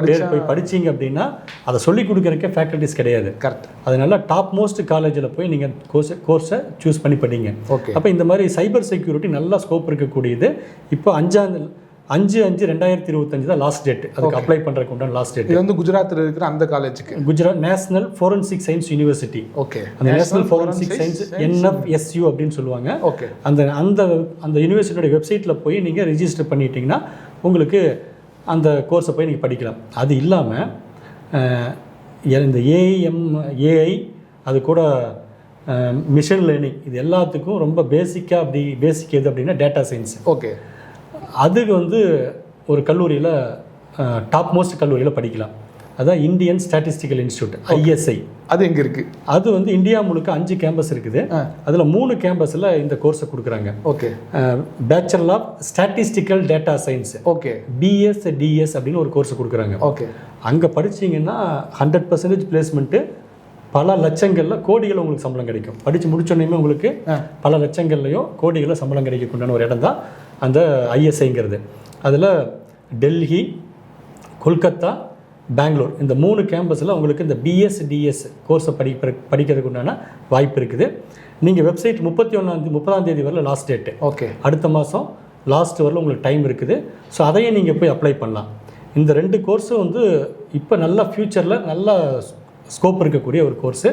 படிச்சிங்க அப்படின்னா அதை சொல்லிக் கொடுக்குறக்கே ஃபேக்கல்ட்டிஸ் கிடையாது. கரெக்ட். அதனால டாப் மோஸ்ட் காலேஜில் போய் நீங்கள் கோர்ஸை சூஸ் பண்ணி படிங்க. ஓகே. அப்போ இந்த மாதிரி சைபர் செக்யூரிட்டி நல்லா ஸ்கோப் இருக்கக்கூடியது. இப்போ 5/5/2025 தான் லாஸ்ட் டேட். அதுக்கு அப்ளை பண்ணுறதுக்கு உண்டான லாஸ்ட் டேட். இது வந்து குஜராத்தில் இருக்கிற அந்த காலேஜுக்கு, Gujarat national forensic science university. Okay, அந்த நேஷனல் ஃபோரன்சிக் சயின்ஸ் NFSU அப்படின்னு சொல்லுவாங்க. ஓகே, அந்த யூனிவர்சிட்டியோட வெப்சைட்டில் போய் நீங்கள் ரிஜிஸ்டர் பண்ணிட்டீங்கன்னா உங்களுக்கு அந்த கோர்ஸை போய் நீங்கள் படிக்கலாம். அது இல்லாமல் இந்த ஏஐ அது கூட மிஷின் லேர்னிங் இது எல்லாத்துக்கும் ரொம்ப பேசிக் எது அப்படின்னா டேட்டா சயின்ஸ். ஓகே, அதுக்கு வந்து ஒரு கல்லூரியில் டாப் மோஸ்ட் கல்லூரியில் படிக்கலாம். அதான் இந்தியன் ஸ்டாட்டிஸ்டிக்கல் இன்ஸ்டியூட், ISI. அது எங்கே இருக்குது? அது வந்து இந்தியா முழுக்க 5 கேம்பஸ் இருக்குது. அதில் 3 கேம்பஸில் இந்த கோர்ஸை கொடுக்குறாங்க. Okay, bachelor of statistical data science. Okay, BSDS அப்படின்னு ஒரு கோர்ஸ் கொடுக்குறாங்க. ஓகே, அங்கே படிச்சிங்கன்னா 100% பிளேஸ்மெண்ட்டு, பல லட்சங்களில் கோடிகளில் உங்களுக்கு சம்பளம் கிடைக்கும். படித்து முடிச்சோடனே உங்களுக்கு பல லட்சங்கள்லையும் கோடிகளில் சம்பளம் கிடைக்கக்கூடிய ஒரு இடம் தான் அந்த ISIங்கிறது. அதில் டெல்லி, கொல்கத்தா, பெங்களூர் இந்த 3 கேம்பஸில் உங்களுக்கு இந்த BSDS கோர்ஸை படிக்கிறதுக்கு உண்டான வாய்ப்பு இருக்குது. நீங்கள் வெப்சைட் 30ஆம் தேதி வரல லாஸ்ட் டேட்டு. ஓகே, அடுத்த மாதம் லாஸ்ட் வரல உங்களுக்கு டைம் இருக்குது. ஸோ அதையும் நீங்கள் போய் அப்ளை பண்ணலாம். இந்த 2 கோர்ஸும் வந்து இப்போ நல்ல ஃப்யூச்சரில் நல்ல ஸ்கோப் இருக்கக்கூடிய ஒரு கோர்ஸு.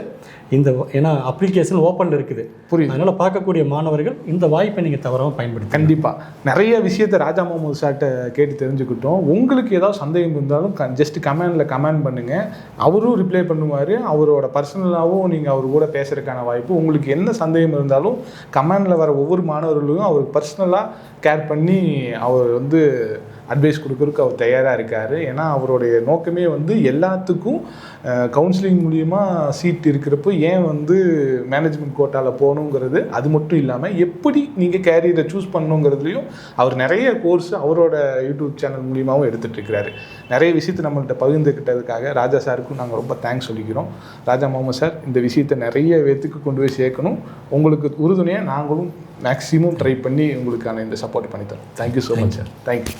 ஏன்னா அப்ளிகேஷன் ஓப்பனில் இருக்குது. புரியுது. அதனால் பார்க்கக்கூடிய மாணவர்கள் இந்த வாய்ப்பை நீங்கள் தவறாமல் பயன்படுத்தி. கண்டிப்பாக நிறைய விஷயத்தை ராஜா முகமது சார்கிட்ட கேட்டு தெரிஞ்சுக்கிட்டோம். உங்களுக்கு ஏதாவது சந்தேகம் இருந்தாலும் ஜஸ்ட் கமெண்ட் பண்ணுங்கள். அவரும் ரிப்ளை பண்ணுவார். அவரோட பர்சனலாகவும் நீங்கள் அவர் கூட பேசுகிறதுக்கான வாய்ப்பு. உங்களுக்கு என்ன சந்தேகம் இருந்தாலும் கமெண்டில் வர ஒவ்வொரு மாணவர்களுக்கும் அவருக்கு பர்சனலாக கேர் பண்ணி அவர் வந்து அட்வைஸ் கொடுக்குறதுக்கு அவர் தயாராக இருக்கார். ஏன்னா அவருடைய நோக்கமே வந்து எல்லாத்துக்கும் கவுன்சிலிங் மூலிமா சீட் இருக்கிறப்போ ஏன் வந்து மேனேஜ்மெண்ட் கோட்டாவில் போகணுங்கிறது, அது மட்டும் இல்லாமல் எப்படி நீங்கள் கேரியரை சூஸ் பண்ணணுங்கிறதுலையும் அவர் நிறைய கோர்ஸ் அவரோட யூடியூப் சேனல் மூலியமாகவும் எடுத்துகிட்ருக்கிறாரு. நிறைய விஷயத்தை நம்மள்கிட்ட பகிர்ந்துக்கிட்டதுக்காக ராஜா சாருக்கும் நாங்கள் ரொம்ப தேங்க்ஸ் சொல்லிக்கிறோம். ராஜா முகமது சார், இந்த விஷயத்தை நிறைய பேத்துக்கு கொண்டு போய் சேர்க்கணும். உங்களுக்கு உறுதுணையாக நாங்களும் மேக்ஸிமம் ட்ரை பண்ணி உங்களுக்கான இந்த சப்போர்ட் பண்ணித்தரோம். Thank you so much sir. Thank you.